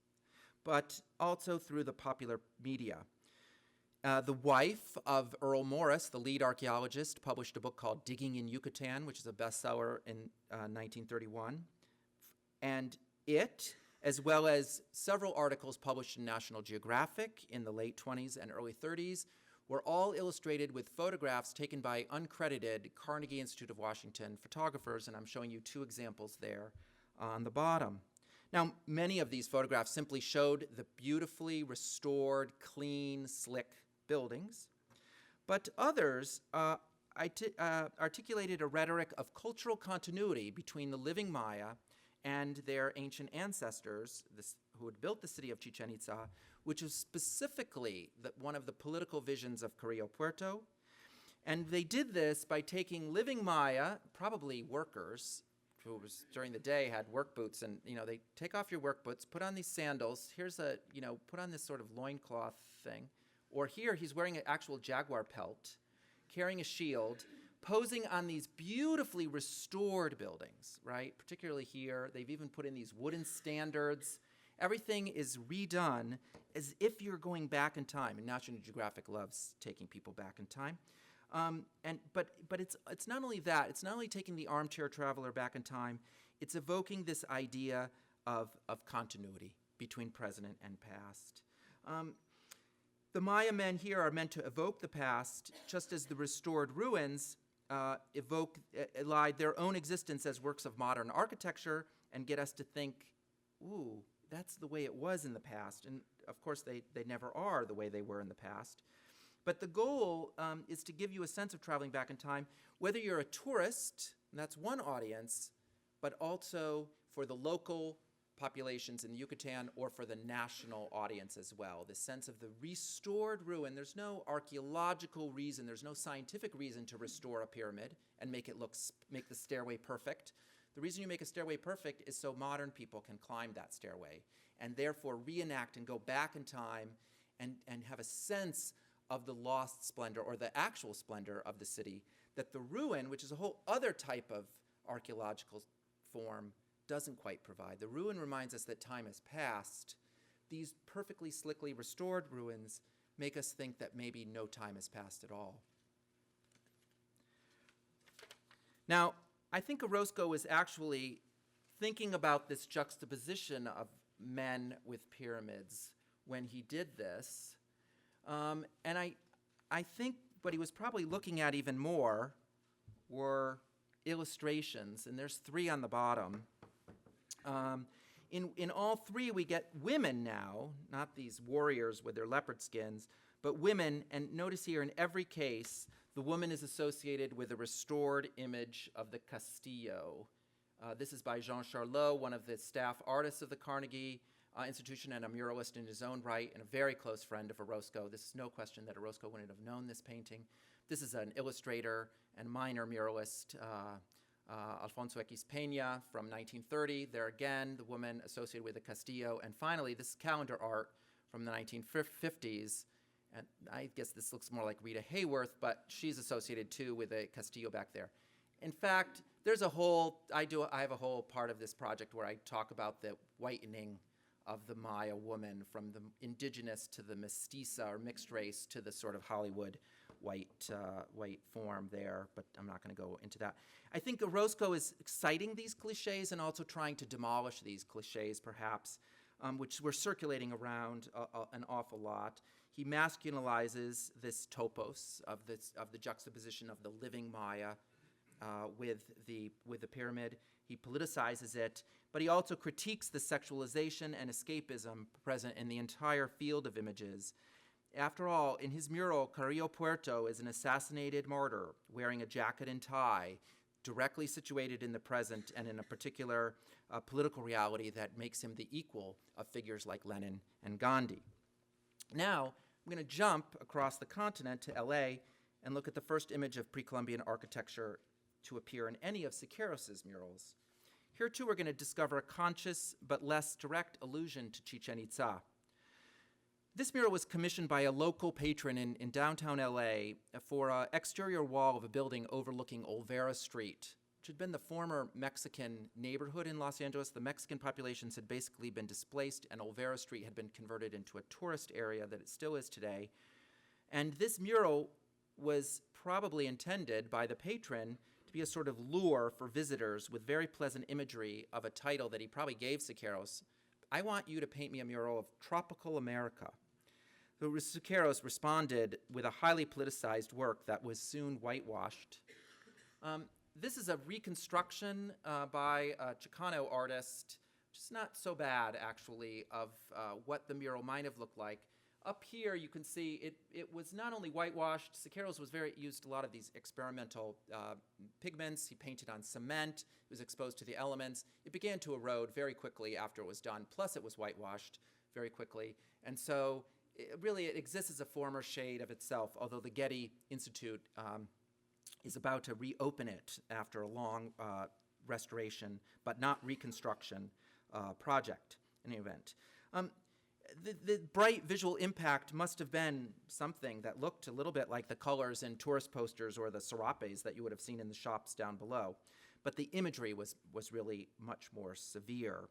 but also through the popular media. The wife of Earl Morris, the lead archaeologist, published a book called Digging in Yucatan, which is a bestseller in 1931. And it, as well as several articles published in National Geographic in the late 20s and early 30s, were all illustrated with photographs taken by uncredited Carnegie Institute of Washington photographers, and I'm showing you two examples there on the bottom. Now, many of these photographs simply showed the beautifully restored, clean, slick buildings, but others articulated a rhetoric of cultural continuity between the living Maya and their ancient ancestors, who had built the city of Chichen Itza, which was specifically one of the political visions of Carrillo Puerto. And they did this by taking living Maya, probably workers, who was during the day had work boots, and they take off your work boots, put on these sandals. Here's put on this sort of loincloth thing, or here he's wearing an actual jaguar pelt, carrying a shield, posing on these beautifully restored buildings, right? Particularly here, they've even put in these wooden standards. Everything is redone as if you're going back in time, and National Geographic loves taking people back in time. But it's not only that. It's not only taking the armchair traveler back in time. It's evoking this idea of continuity between present and past. The Maya men here are meant to evoke the past, just as the restored ruins elide their own existence as works of modern architecture and get us to think, ooh, that's the way it was in the past. And of course, they never are the way they were in the past. But the goal is to give you a sense of traveling back in time, whether you're a tourist, and that's one audience, but also for the local populations in the Yucatan or for the national audience as well. The sense of the restored ruin. There's no archaeological reason, there's no scientific reason to restore a pyramid and make the stairway perfect. The reason you make a stairway perfect is so modern people can climb that stairway and therefore reenact and go back in time and have a sense of the lost splendor or the actual splendor of the city that the ruin, which is a whole other type of archaeological form, doesn't quite provide. The ruin reminds us that time has passed. These perfectly slickly restored ruins make us think that maybe no time has passed at all. Now, I think Orozco was actually thinking about this juxtaposition of men with pyramids when he did this. And I think what he was probably looking at even more were illustrations, and there's 3 on the bottom. In all 3, we get women now, not these warriors with their leopard skins, but women, and notice here in every case, the woman is associated with a restored image of the Castillo. This is by Jean Charlot, one of the staff artists of the Carnegie Institution and a muralist in his own right and a very close friend of Orozco. This is no question that Orozco wouldn't have known this painting. This is an illustrator and minor muralist, Alfonso X. Peña from 1930. There again, the woman associated with the Castillo. And finally, this calendar art from the 1950s. And I guess this looks more like Rita Hayworth, but she's associated too with a Castillo back there. In fact, there's a whole, I have a whole part of this project where I talk about the whitening of the Maya woman from the indigenous to the mestiza or mixed race to the sort of Hollywood white form there, but I'm not going to go into that. I think Orozco is citing these cliches and also trying to demolish these cliches, perhaps, which were circulating around an awful lot. He masculinizes this topos of the juxtaposition of the living Maya with the pyramid. He politicizes it, but he also critiques the sexualization and escapism present in the entire field of images. After all, in his mural, Carrillo Puerto is an assassinated martyr wearing a jacket and tie, directly situated in the present and in a particular political reality that makes him the equal of figures like Lenin and Gandhi. Now, I'm going to jump across the continent to LA and look at the first image of pre-Columbian architecture to appear in any of Siqueiros' murals. Here, too, we're going to discover a conscious but less direct allusion to Chichen Itza. This mural was commissioned by a local patron in downtown LA for an exterior wall of a building overlooking Olvera Street, which had been the former Mexican neighborhood in Los Angeles. The Mexican populations had basically been displaced, and Olvera Street had been converted into a tourist area that it still is today. And this mural was probably intended by the patron to be a sort of lure for visitors with very pleasant imagery of a title that he probably gave Siqueiros. I want you to paint me a mural of tropical America. So Siqueiros responded with a highly politicized work that was soon whitewashed. This is a reconstruction by a Chicano artist, which is not so bad, actually, of what the mural might have looked like, up here you can see it was not only whitewashed. Siqueiros used a lot of these experimental pigments. He painted on cement. It was exposed to the elements. It began to erode very quickly after it was done. Plus, it was whitewashed very quickly, and so it exists as a former shade of itself. Although the Getty Institute is about to reopen it after a long restoration, but not reconstruction project in any event. The bright visual impact must have been something that looked a little bit like the colors in tourist posters or the serapes that you would have seen in the shops down below. But the imagery was really much more severe.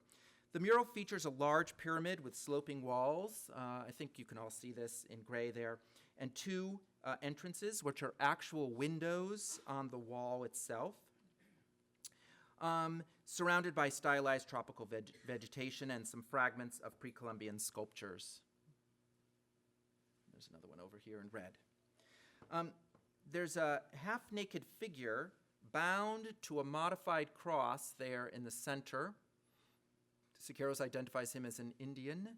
The mural features a large pyramid with sloping walls. I think you can all see this in gray there. And two entrances, which are actual windows on the wall itself. Surrounded by stylized tropical vegetation and some fragments of pre-Columbian sculptures. There's another one over here in red. There's a half-naked figure bound to a modified cross there in the center. Siqueiros identifies him as an Indian.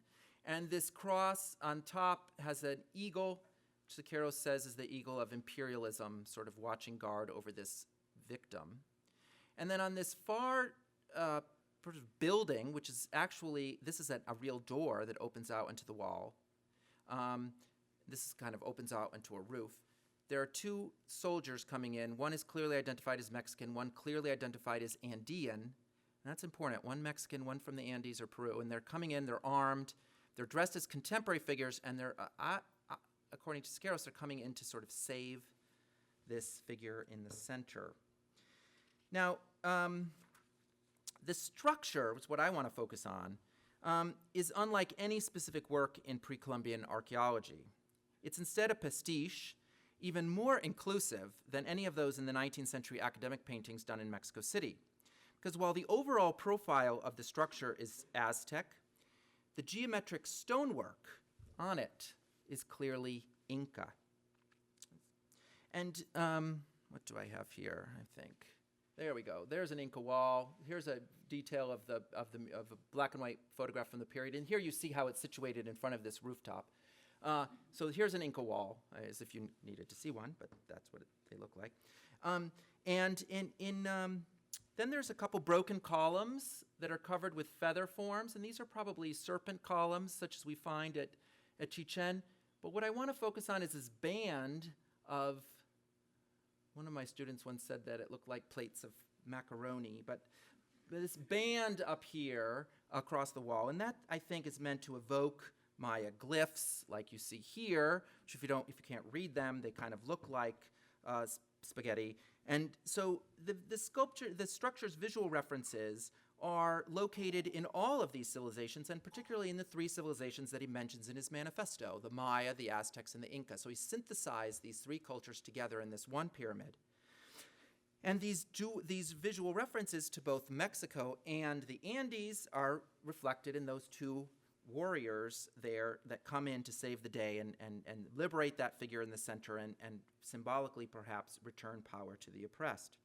And this cross on top has an eagle, which Siqueiros says is the eagle of imperialism, sort of watching guard over this victim. And then on this far sort of building, which is actually, this is a real door that opens out into the wall. This kind of opens out into a roof. There are two soldiers coming in. One is clearly identified as Mexican, one clearly identified as Andean. And that's important. One Mexican, one from the Andes or Peru. And they're coming in, they're armed, they're dressed as contemporary figures, and they're, according to Siqueiros, they're coming in to sort of save this figure in the center. Now, the structure, which is what I want to focus on, is unlike any specific work in pre-Columbian archaeology. It's instead a pastiche, even more inclusive than any of those in the 19th century academic paintings done in Mexico City. Because while the overall profile of the structure is Aztec, the geometric stonework on it is clearly Inca. And what do I have here, I think? There we go. There's an Inca wall. Here's a detail of a black and white photograph from the period. And here you see how it's situated in front of this rooftop. So here's an Inca wall, as if you needed to see one, but that's what they look like. And then there's a couple broken columns that are covered with feather forms, and these are probably serpent columns, such as we find at Chichen. But what I want to focus on is this band of, one of my students once said that it looked like plates of macaroni, but this band up here across the wall, and that, I think, is meant to evoke Maya glyphs, like you see here, which if you can't read them, they kind of look like spaghetti. And so the structure's visual references are located in all of these civilizations, and particularly in the three civilizations that he mentions in his manifesto, the Maya, the Aztecs, and the Inca. So he synthesized these three cultures together in this one pyramid. And these visual references to both Mexico and the Andes are reflected in those two warriors there that come in to save the day and liberate that figure in the center and symbolically perhaps return power to the oppressed.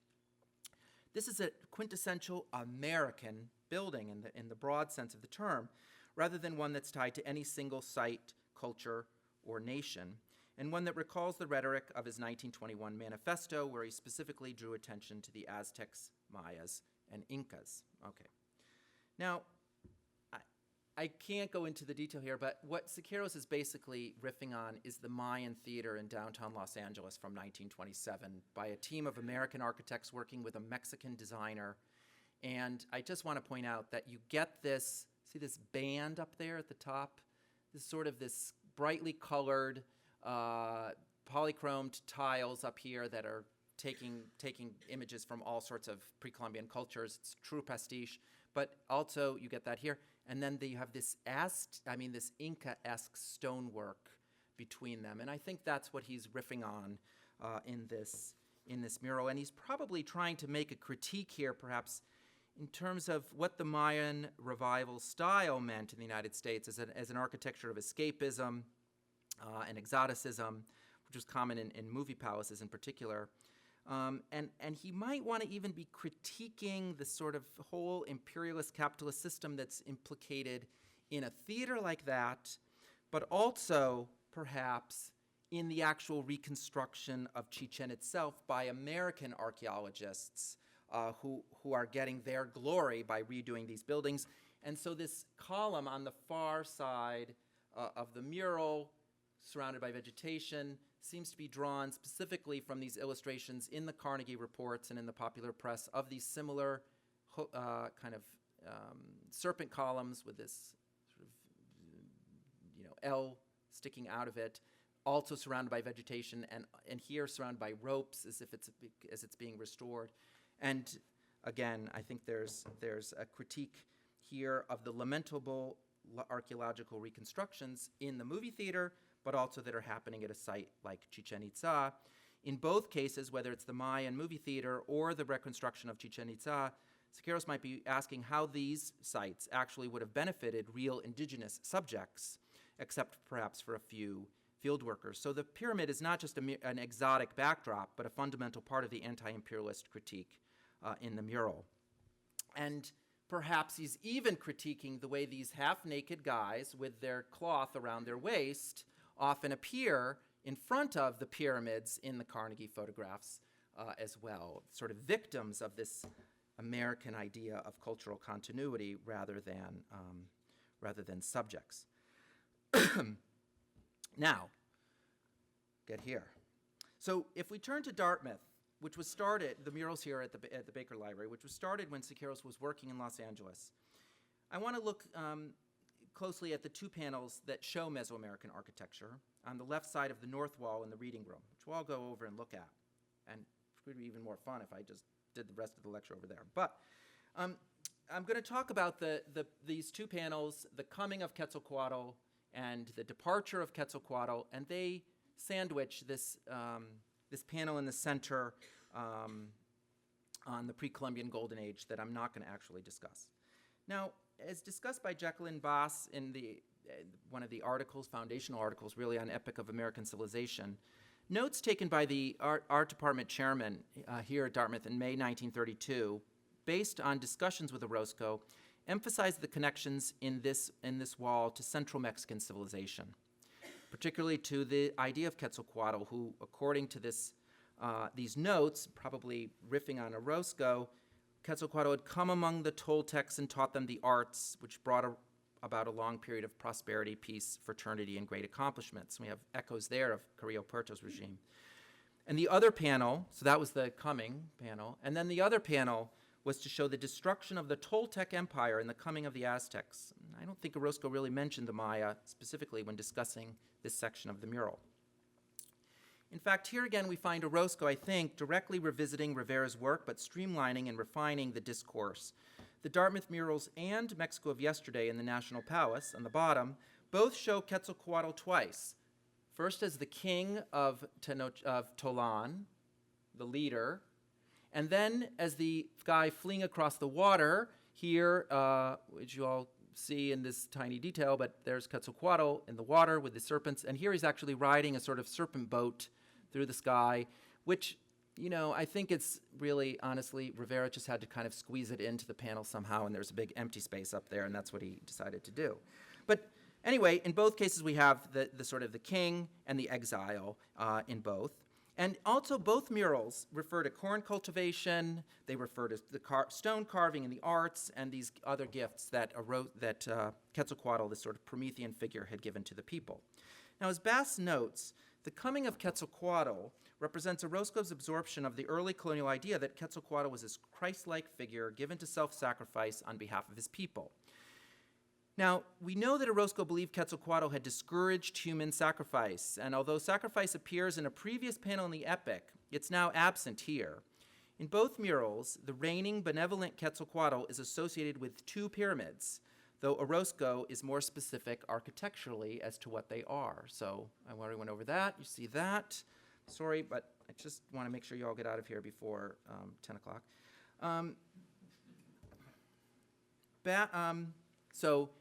This is a quintessential American building in the broad sense of the term, rather than one that's tied to any single site, culture, or nation, and one that recalls the rhetoric of his 1921 manifesto, where he specifically drew attention to the Aztecs, Mayas, and Incas. Okay. Now, I can't go into the detail here, but what Siqueiros is basically riffing on is the Mayan Theater in downtown Los Angeles from 1927 by a team of American architects working with a Mexican designer. And I just want to point out that you get this, see this band up there at the top? This sort of this brightly colored, polychromed tiles up here that are taking images from all sorts of pre-Columbian cultures. It's true pastiche, but also you get that here. And then you have this Inca-esque stonework between them. And I think that's what he's riffing on in this mural. And he's probably trying to make a critique here, perhaps, in terms of what the Mayan revival style meant in the United States as an architecture of escapism and exoticism, which was common in movie palaces in particular. And he might want to even be critiquing the sort of whole imperialist capitalist system that's implicated in a theater like that, but also perhaps in the actual reconstruction of Chichen itself by American archaeologists who are getting their glory by redoing these buildings. And so this column on the far side of the mural, surrounded by vegetation, seems to be drawn specifically from these illustrations in the Carnegie reports and in the popular press of these similar serpent columns with this sort of L sticking out of it, also surrounded by vegetation, and here surrounded by ropes as it's being restored. And again, I think there's a critique here of the lamentable archaeological reconstructions in the movie theater, but also that are happening at a site like Chichen Itza. In both cases, whether it's the Mayan movie theater or the reconstruction of Chichen Itza, Siqueiros might be asking how these sites actually would have benefited real indigenous subjects, except perhaps for a few field workers. So the pyramid is not just an exotic backdrop, but a fundamental part of the anti-imperialist critique in the mural. And perhaps he's even critiquing the way these half-naked guys with their cloth around their waist often appear in front of the pyramids in the Carnegie photographs as well, sort of victims of this American idea of cultural continuity rather than subjects. Now, get here. So if we turn to Dartmouth, which was started, the murals here at the Baker Library, which was started when Siqueiros was working in Los Angeles, I want to look closely at the two panels that show Mesoamerican architecture on the left side of the north wall in the reading room, which we'll all go over and look at. And it would be even more fun if I just did the rest of the lecture over there. But I'm going to talk about these two panels, the coming of Quetzalcoatl and the departure of Quetzalcoatl, and they sandwich this panel in the center on the pre-Columbian Golden Age that I'm not going to actually discuss. Now, as discussed by Jacqueline Bass in one of the articles, foundational articles, really on Epic of American Civilization, notes taken by the art department chairman here at Dartmouth in May 1932, based on discussions with Orozco, emphasize the connections in this wall to Central Mexican civilization, particularly to the idea of Quetzalcoatl, who, according to these notes, probably riffing on Orozco, Quetzalcoatl had come among the Toltecs and taught them the arts, which brought about a long period of prosperity, peace, fraternity, and great accomplishments. We have echoes there of Carrillo Puerto's regime. And the other panel, so that was the coming panel, and then the other panel was to show the destruction of the Toltec Empire and the coming of the Aztecs. I don't think Orozco really mentioned the Maya specifically when discussing this section of the mural. In fact, here again we find Orozco, I think, directly revisiting Rivera's work, but streamlining and refining the discourse. The Dartmouth murals and Mexico of Yesterday in the National Palace, on the bottom, both show Quetzalcoatl twice. First as the king of Tolan, the leader, and then as the guy fleeing across the water, here, which you all see in this tiny detail, but there's Quetzalcoatl in the water with the serpents, and here he's actually riding a sort of serpent boat through the sky, which, I think it's really, honestly, Rivera just had to kind of squeeze it into the panel somehow, and there's a big empty space up there, and that's what he decided to do. But anyway, in both cases, we have the sort of the king and the exile in both. And also, both murals refer to corn cultivation, they refer to the stone carving and the arts, and these other gifts that Quetzalcoatl, this sort of Promethean figure, had given to the people. Now, as Bass notes, the coming of Quetzalcoatl represents Orozco's absorption of the early colonial idea that Quetzalcoatl was this Christ-like figure given to self-sacrifice on behalf of his people. Now, we know that Orozco believed Quetzalcoatl had discouraged human sacrifice, and although sacrifice appears in a previous panel in the epic, it's now absent here. In both murals, the reigning benevolent Quetzalcoatl is associated with two pyramids, though Orozco is more specific architecturally as to what they are. So I already went over that. You see that. Sorry, but I just want to make sure you all get out of here before 10 o'clock.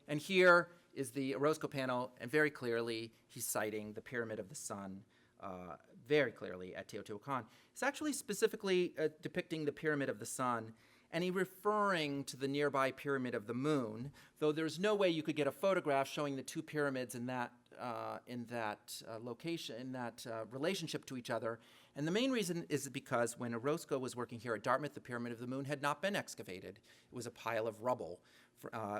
And here is the Orozco panel, and very clearly he's citing the Pyramid of the Sun very clearly at Teotihuacan. It's actually specifically depicting the Pyramid of the Sun, and he's referring to the nearby Pyramid of the Moon, though there's no way you could get a photograph showing the two pyramids in that location, in that relationship to each other. And the main reason is because when Orozco was working here at Dartmouth, the Pyramid of the Moon had not been excavated. It was a pile of rubble.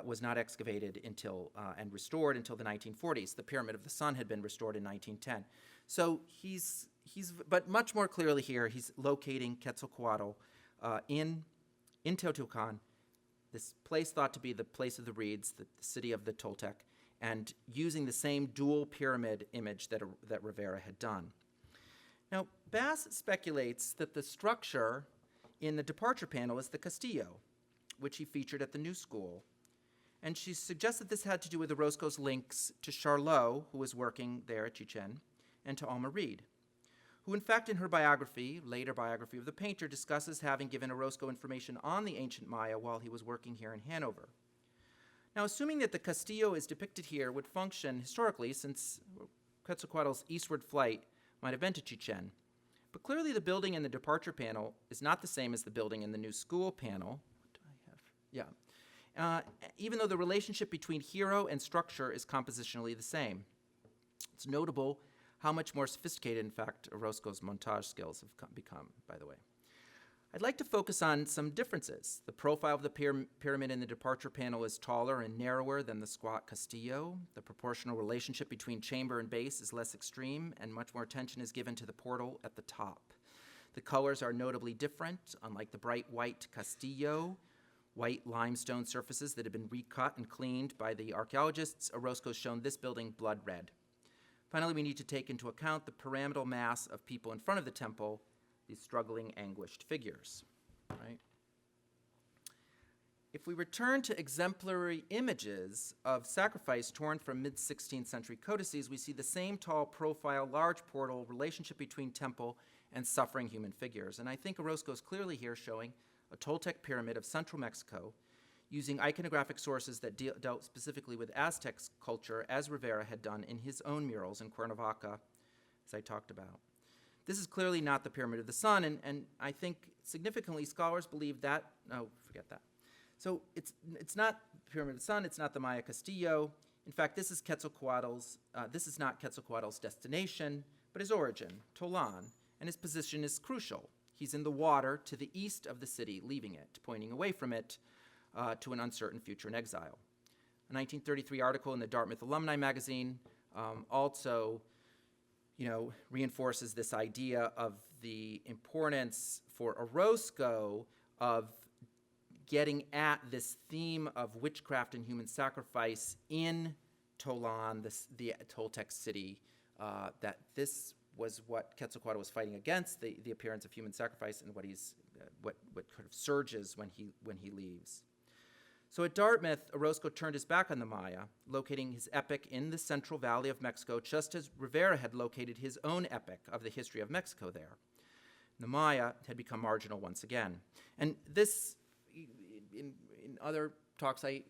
Was not excavated until and restored until the 1940s. The Pyramid of the Sun had been restored in 1910. So but much more clearly here, he's locating Quetzalcoatl in Teotihuacan, this place thought to be the place of the reeds, the city of the Toltec, and using the same dual pyramid image that Rivera had done. Now, Bass speculates that the structure in the departure panel is the Castillo, which he featured at the New School. And she suggests that this had to do with Orozco's links to Charlot, who was working there at Chichen, and to Alma Reed, who in fact in her biography, later biography of the painter, discusses having given Orozco information on the ancient Maya while he was working here in Hanover. Now, assuming that the Castillo is depicted here would function historically, since Quetzalcoatl's eastward flight might have been to Chichen, but clearly the building in the departure panel is not the same as the building in the New School panel. What do I have? Yeah. Even though the relationship between hero and structure is compositionally the same. It's notable how much more sophisticated, in fact, Orozco's montage skills have become, by the way. I'd like to focus on some differences. The profile of the pyramid in the departure panel is taller and narrower than the squat Castillo. The proportional relationship between chamber and base is less extreme, and much more attention is given to the portal at the top. The colors are notably different. Unlike the bright white Castillo, white limestone surfaces that have been recut and cleaned by the archaeologists, Orozco's shown this building blood red. Finally, we need to take into account the pyramidal mass of people in front of the temple, these struggling, anguished figures. Right? If we return to exemplary images of sacrifice torn from mid-16th century codices, we see the same tall profile, large portal relationship between temple and suffering human figures. And I think Orozco is clearly here showing a Toltec pyramid of central Mexico, using iconographic sources that dealt specifically with Aztec culture, as Rivera had done in his own murals in Cuernavaca, as I talked about. This is clearly not the Pyramid of the Sun, and I think significantly scholars believe that, no, forget that. So it's not the Pyramid of the Sun, it's not the Maya Castillo. In fact, this is not Quetzalcoatl's destination, but his origin, Tolan, and his position is crucial. He's in the water to the east of the city, leaving it, pointing away from it to an uncertain future in exile. A 1933 article in the Dartmouth Alumni Magazine also reinforces this idea of the importance for Orozco of getting at this theme of witchcraft and human sacrifice in Tolan, the Toltec city, that this was what Quetzalcoatl was fighting against, the appearance of human sacrifice, and what kind of surges when he leaves. So at Dartmouth, Orozco turned his back on the Maya, locating his epic in the Central Valley of Mexico, just as Rivera had located his own epic of the history of Mexico there. The Maya had become marginal once again. And this, in other talks, I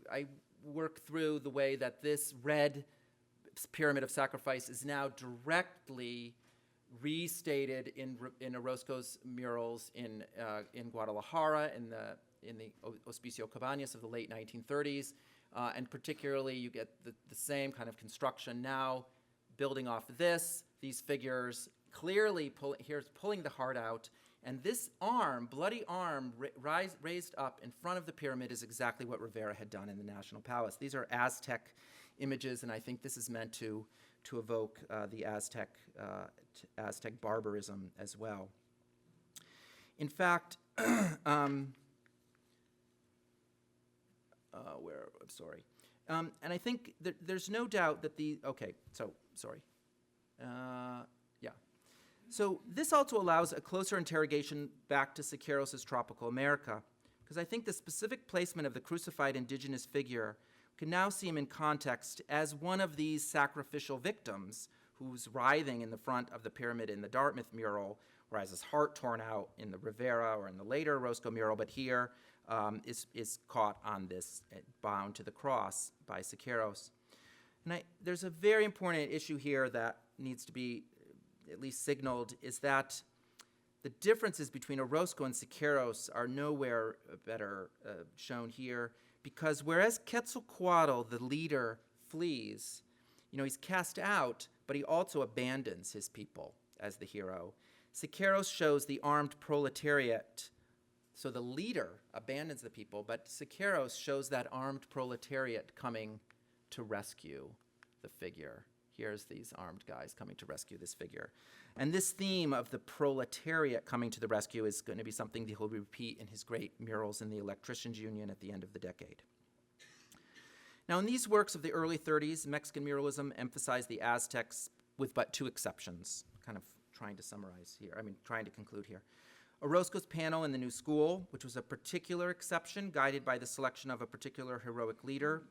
work through the way that this red pyramid of sacrifice is now directly restated in Orozco's murals in Guadalajara in the Hospicio Cabañas of the late 1930s, and particularly you get the same kind of construction now, building off of these figures clearly pulling the heart out, and this arm, bloody arm, raised up in front of the pyramid is exactly what Rivera had done in the National Palace. These are Aztec images, and I think this is meant to evoke the Aztec barbarism as well. In fact, and I think that there's no doubt that So this also allows a closer interrogation back to Siqueiros' Tropical America, because I think the specific placement of the crucified indigenous figure can now see him in context as one of these sacrificial victims who's writhing in the front of the pyramid in the Dartmouth mural, or has his heart torn out in the Rivera or in the later Orozco mural, but here is caught on this, bound to the cross by Siqueiros. And there's a very important issue here that needs to be at least signaled, is that the differences between Orozco and Siqueiros are nowhere better shown here, because whereas Quetzalcoatl, the leader, flees, He's cast out, but he also abandons his people as the hero. Siqueiros shows the armed proletariat. So the leader abandons the people, but Siqueiros shows that armed proletariat coming to rescue the figure. Here's these armed guys coming to rescue this figure. And this theme of the proletariat coming to the rescue is going to be something that he'll repeat in his great murals in the Electricians' Union at the end of the decade. Now, in these works of the early 30s, Mexican muralism emphasized the Aztecs with but two exceptions, kind of trying to conclude here. Orozco's panel in the New School, which was a particular exception guided by the selection of a particular heroic leader,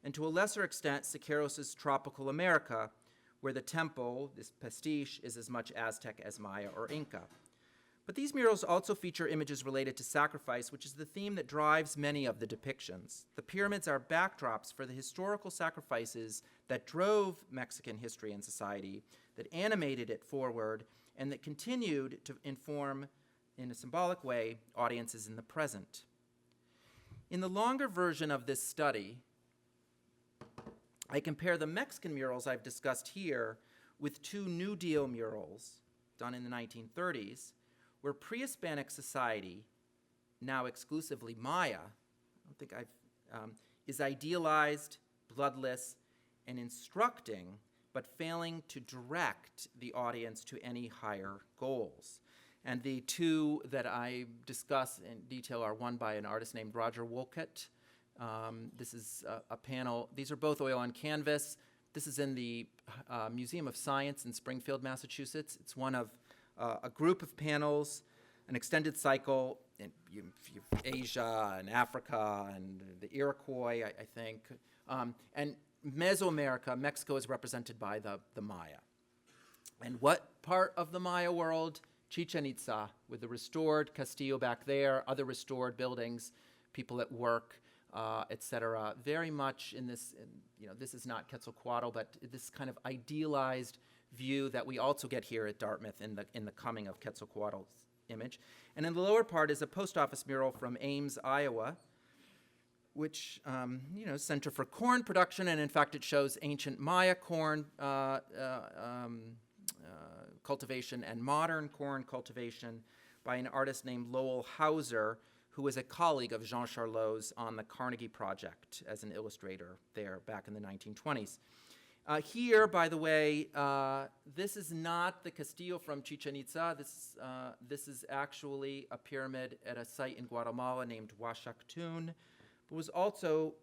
and to a lesser extent, Siqueiros' Tropical America, where the temple, this pastiche, is as much Aztec as Maya or Inca. But these murals also feature images related to sacrifice, which is the theme that drives many of the depictions. The pyramids are backdrops for the historical sacrifices that drove Mexican history and society, that animated it forward, and that continued to inform, in a symbolic way, audiences in the present. In the longer version of this study, I compare the Mexican murals I've discussed here with two New Deal murals done in the 1930s, where pre-Hispanic society, now exclusively Maya, is idealized, bloodless, and instructing, but failing to direct the audience to any higher goals. And the two that I discuss in detail are one by an artist named Roger Wolcott. This is a panel. These are both oil on canvas. This is in the Museum of Science in Springfield, Massachusetts. It's one of a group of panels, an extended cycle in Asia and Africa and the Iroquois, I think. And Mesoamerica, Mexico is represented by the Maya. And what part of the Maya world? Chichen Itza, with the restored castillo back there, other restored buildings, people at work, etc. Very much in this, this is not Quetzalcoatl, but this kind of idealized view that we also get here at Dartmouth in the coming of Quetzalcoatl's image. And in the lower part is a post office mural from Ames, Iowa, which, Center for Corn Production, and in fact it shows ancient Maya corn cultivation and modern corn cultivation by an artist named Lowell Hauser, who was a colleague of Jean Charlot's on the Carnegie Project as an illustrator there back in the 1920s. Here, by the way, this is not the Castillo from Chichen Itza. This is actually a pyramid at a site in Guatemala named Huashactún, but was also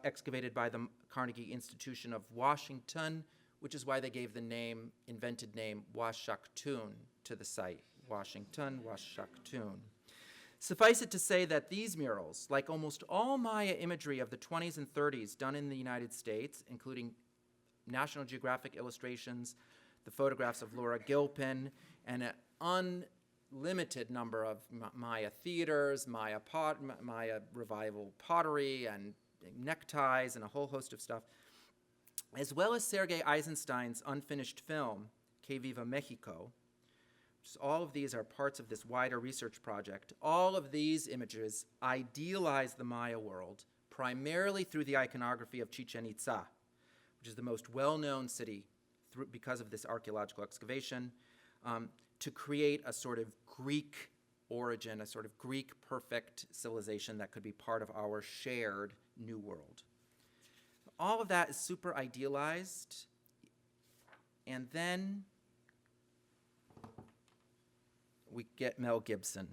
excavated by the Carnegie Institution of Washington, which is why they gave the invented name Huashactún to the site. Washington, Huashactún. Suffice it to say that these murals, like almost all Maya imagery of the 20s and 30s done in the United States, including National Geographic illustrations, the photographs of Laura Gilpin, and an unlimited number of Maya theaters, Maya revival pottery, and neckties, and a whole host of stuff, as well as Sergei Eisenstein's unfinished film, Que Viva Mexico. All of these are parts of this wider research project. All of these images idealize the Maya world, primarily through the iconography of Chichen Itza, which is the most well-known city because of this archaeological excavation, to create a sort of Greek origin, a sort of Greek perfect civilization that could be part of our shared new world. All of that is super idealized, and then we get Mel Gibson.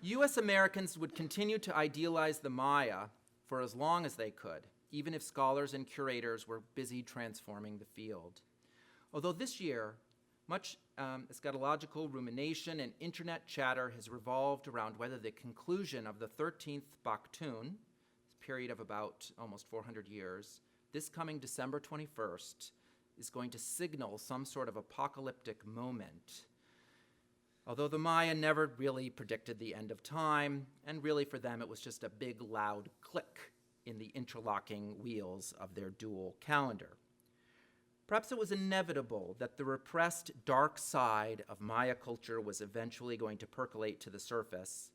U.S. Americans would continue to idealize the Maya for as long as they could, even if scholars and curators were busy transforming the field. Although this year, much eschatological rumination and internet chatter has revolved around whether the conclusion of the 13th Baktun, period of about almost 400 years, this coming December 21st, is going to signal some sort of apocalyptic moment. Although the Maya never really predicted the end of time, and really for them it was just a big loud click in the interlocking wheels of their dual calendar. Perhaps it was inevitable that the repressed dark side of Maya culture was eventually going to percolate to the surface,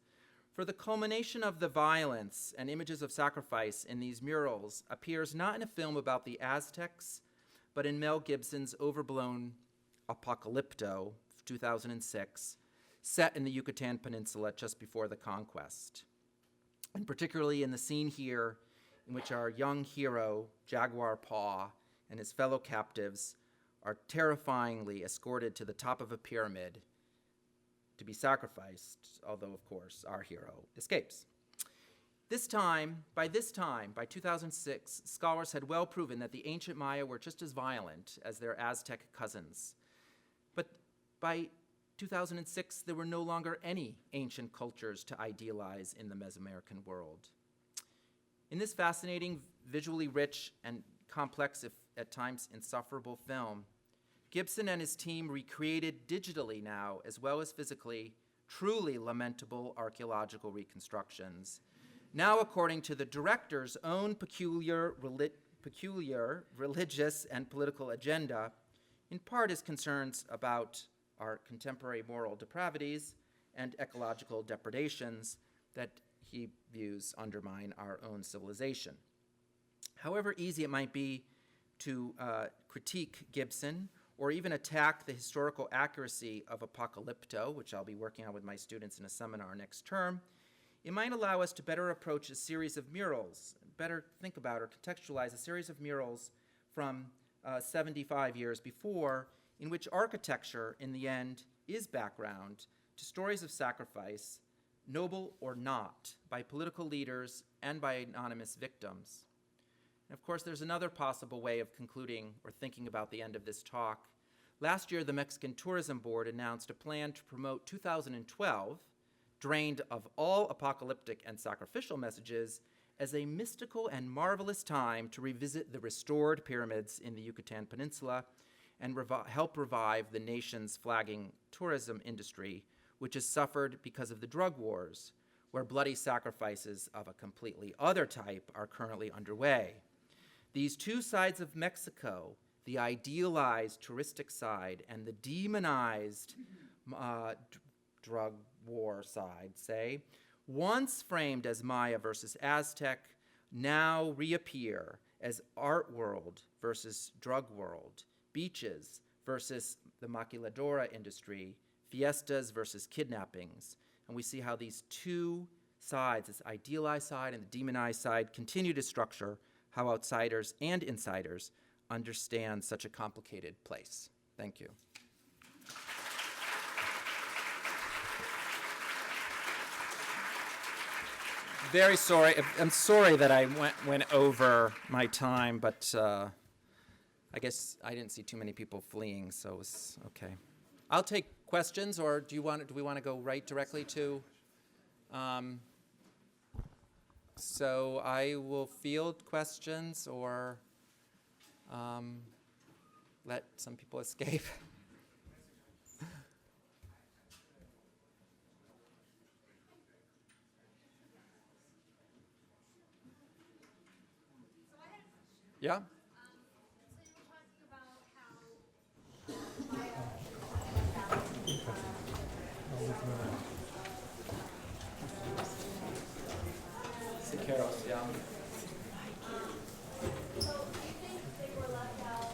For the culmination of the violence and images of sacrifice in these murals appears not in a film about the Aztecs, but in Mel Gibson's overblown Apocalypto, 2006, set in the Yucatan Peninsula just before the conquest. And particularly in the scene here, in which our young hero, Jaguar Paw, and his fellow captives are terrifyingly escorted to the top of a pyramid to be sacrificed, although, of course, our hero escapes. By 2006, scholars had well proven that the ancient Maya were just as violent as their Aztec cousins. But by 2006, there were no longer any ancient cultures to idealize in the Mesoamerican world. In this fascinating, visually rich, and complex, if at times insufferable film, Gibson and his team recreated digitally now, as well as physically, truly lamentable archaeological reconstructions. Now, according to the director's own peculiar religious and political agenda, in part his concerns about our contemporary moral depravities and ecological depredations that he views undermine our own civilization. However easy it might be to critique Gibson or even attack the historical accuracy of Apocalypto, which I'll be working on with my students in a seminar next term, it might allow us to better approach a series of murals, better think about or contextualize a series of murals from 75 years before, in which architecture, in the end, is background to stories of sacrifice, noble or not, by political leaders and by anonymous victims. And of course, there's another possible way of concluding or thinking about the end of this talk. Last year, the Mexican Tourism Board announced a plan to promote 2012, drained of all apocalyptic and sacrificial messages, as a mystical and marvelous time to revisit the restored pyramids in the Yucatan Peninsula and help revive the nation's flagging tourism industry, which has suffered because of the drug wars, where bloody sacrifices of a completely other type are currently underway. These two sides of Mexico, the idealized touristic side and the demonized drug war side, say, once framed as Maya versus Aztec, now reappear as art world versus drug world, beaches versus the maquiladora industry, fiestas versus kidnappings. And we see how these two sides, this idealized side and the demonized side, continue to structure how outsiders and insiders understand such a complicated place. Thank you. Very sorry. I'm sorry that I went over my time, but I guess I didn't see too many people fleeing, so it was okay. I'll take questions, or do we want to go right directly to? So I will field questions or let some people escape. Yeah? Siqueiros, yeah. So do you think they were left out,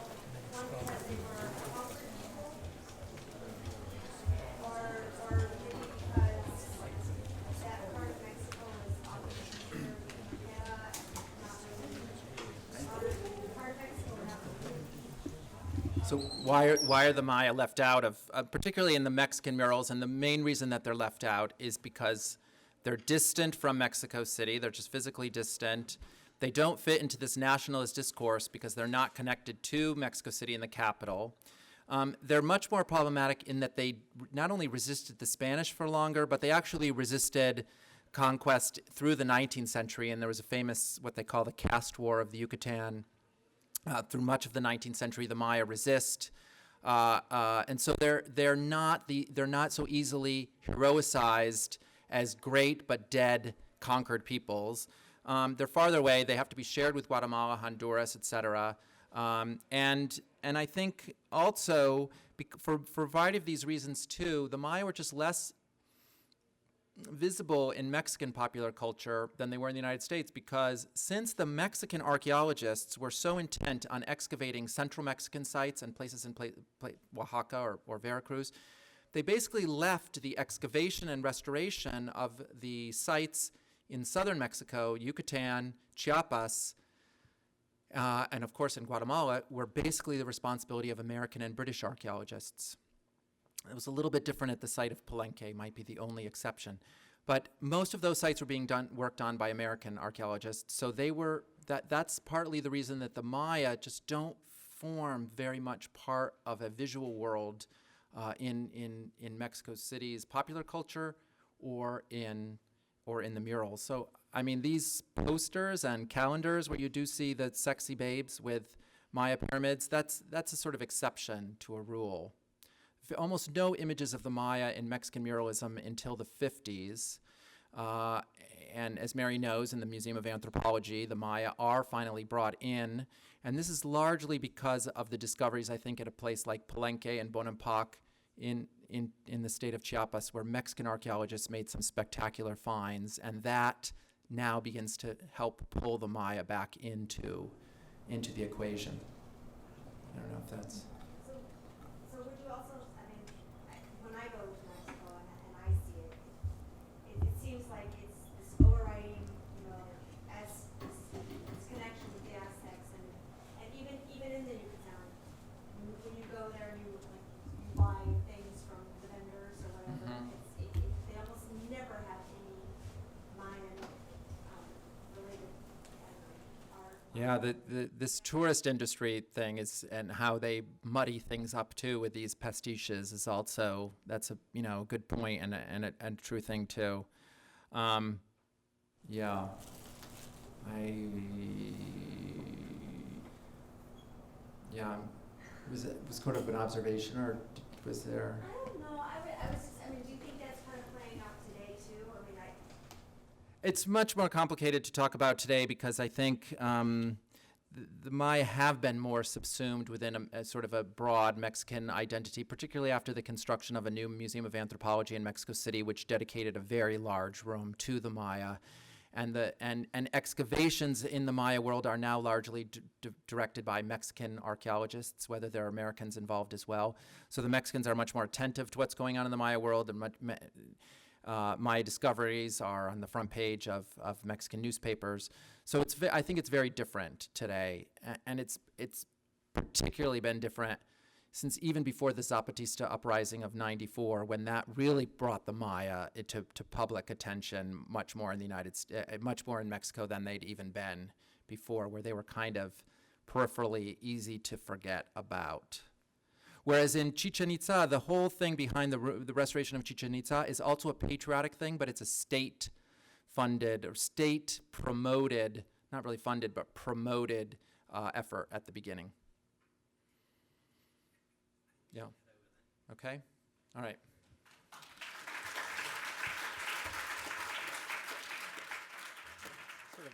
one because they were conquered people? Or maybe because that part of Mexico is often not really, part of Mexico not really. So why are the Maya left out of, particularly in the Mexican murals, and the main reason that they're left out is because they're distant from Mexico City. They're just physically distant. They don't fit into this nationalist discourse because they're not connected to Mexico City and the capital. They're much more problematic in that they not only resisted the Spanish for longer, but they actually resisted conquest through the 19th century, and there was a famous, what they call the caste war of the Yucatan. Through much of the 19th century, the Maya resist. And so they're not so easily heroicized as great but dead conquered peoples. They're farther away. They have to be shared with Guatemala, Honduras, etc. And I think also for a variety of these reasons too, the Maya were just less visible in Mexican popular culture than they were in the United States, because since the Mexican archaeologists were so intent on excavating central Mexican sites and places in Oaxaca or Veracruz, they basically left the excavation and restoration of the sites in southern Mexico, Yucatan, Chiapas, and of course in Guatemala, were basically the responsibility of American and British archaeologists. It was a little bit different at the site of Palenque, might be the only exception. But most of those sites were being worked on by American archaeologists. So that's partly the reason that the Maya just don't form very much part of a visual world in Mexico City's popular culture or in the murals. So, I mean, these posters and calendars where you do see the sexy babes with Maya pyramids, that's a sort of exception to a rule. Almost no images of the Maya in Mexican muralism until the 50s. And as Mary knows, in the Museum of Anthropology, the Maya are finally brought in. And this is largely because of the discoveries, I think, at a place like Palenque and Bonampak in the state of Chiapas, where Mexican archaeologists made some spectacular finds. And that now begins to help pull the Maya back into the equation. I don't know if that's... So would you also, I mean, when I go to Mexico and I see it, it seems like it's this overriding, as this connection with the Aztecs and even in the Yucatan, when you go there and you buy things from the vendors or whatever, they almost never have any Mayan related art. Yeah, this tourist industry thing and how they muddy things up too with these pastiches is also, that's a good point and a true thing too. Yeah, was it sort of an observation, or was there? I don't know. I mean, do you think that's kind of playing out today too? I mean, It's much more complicated to talk about today because I think the Maya have been more subsumed within a sort of a broad Mexican identity, particularly after the construction of a new Museum of Anthropology in Mexico City, which dedicated a very large room to the Maya. And excavations in the Maya world are now largely directed by Mexican archaeologists, whether there are Americans involved as well. So the Mexicans are much more attentive to what's going on in the Maya world, and Maya discoveries are on the front page of Mexican newspapers. So I think it's very different today, and it's particularly been different since even before the Zapatista uprising of '94, when that really brought the Maya to public attention much more in the much more in Mexico than they'd even been before, where they were kind of peripherally easy to forget about. Whereas in Chichen Itza, the whole thing behind the restoration of Chichen Itza is also a patriotic thing, but it's a state-funded or state-promoted, not really funded, but promoted effort at the beginning. Yeah. Okay. All right. Sort of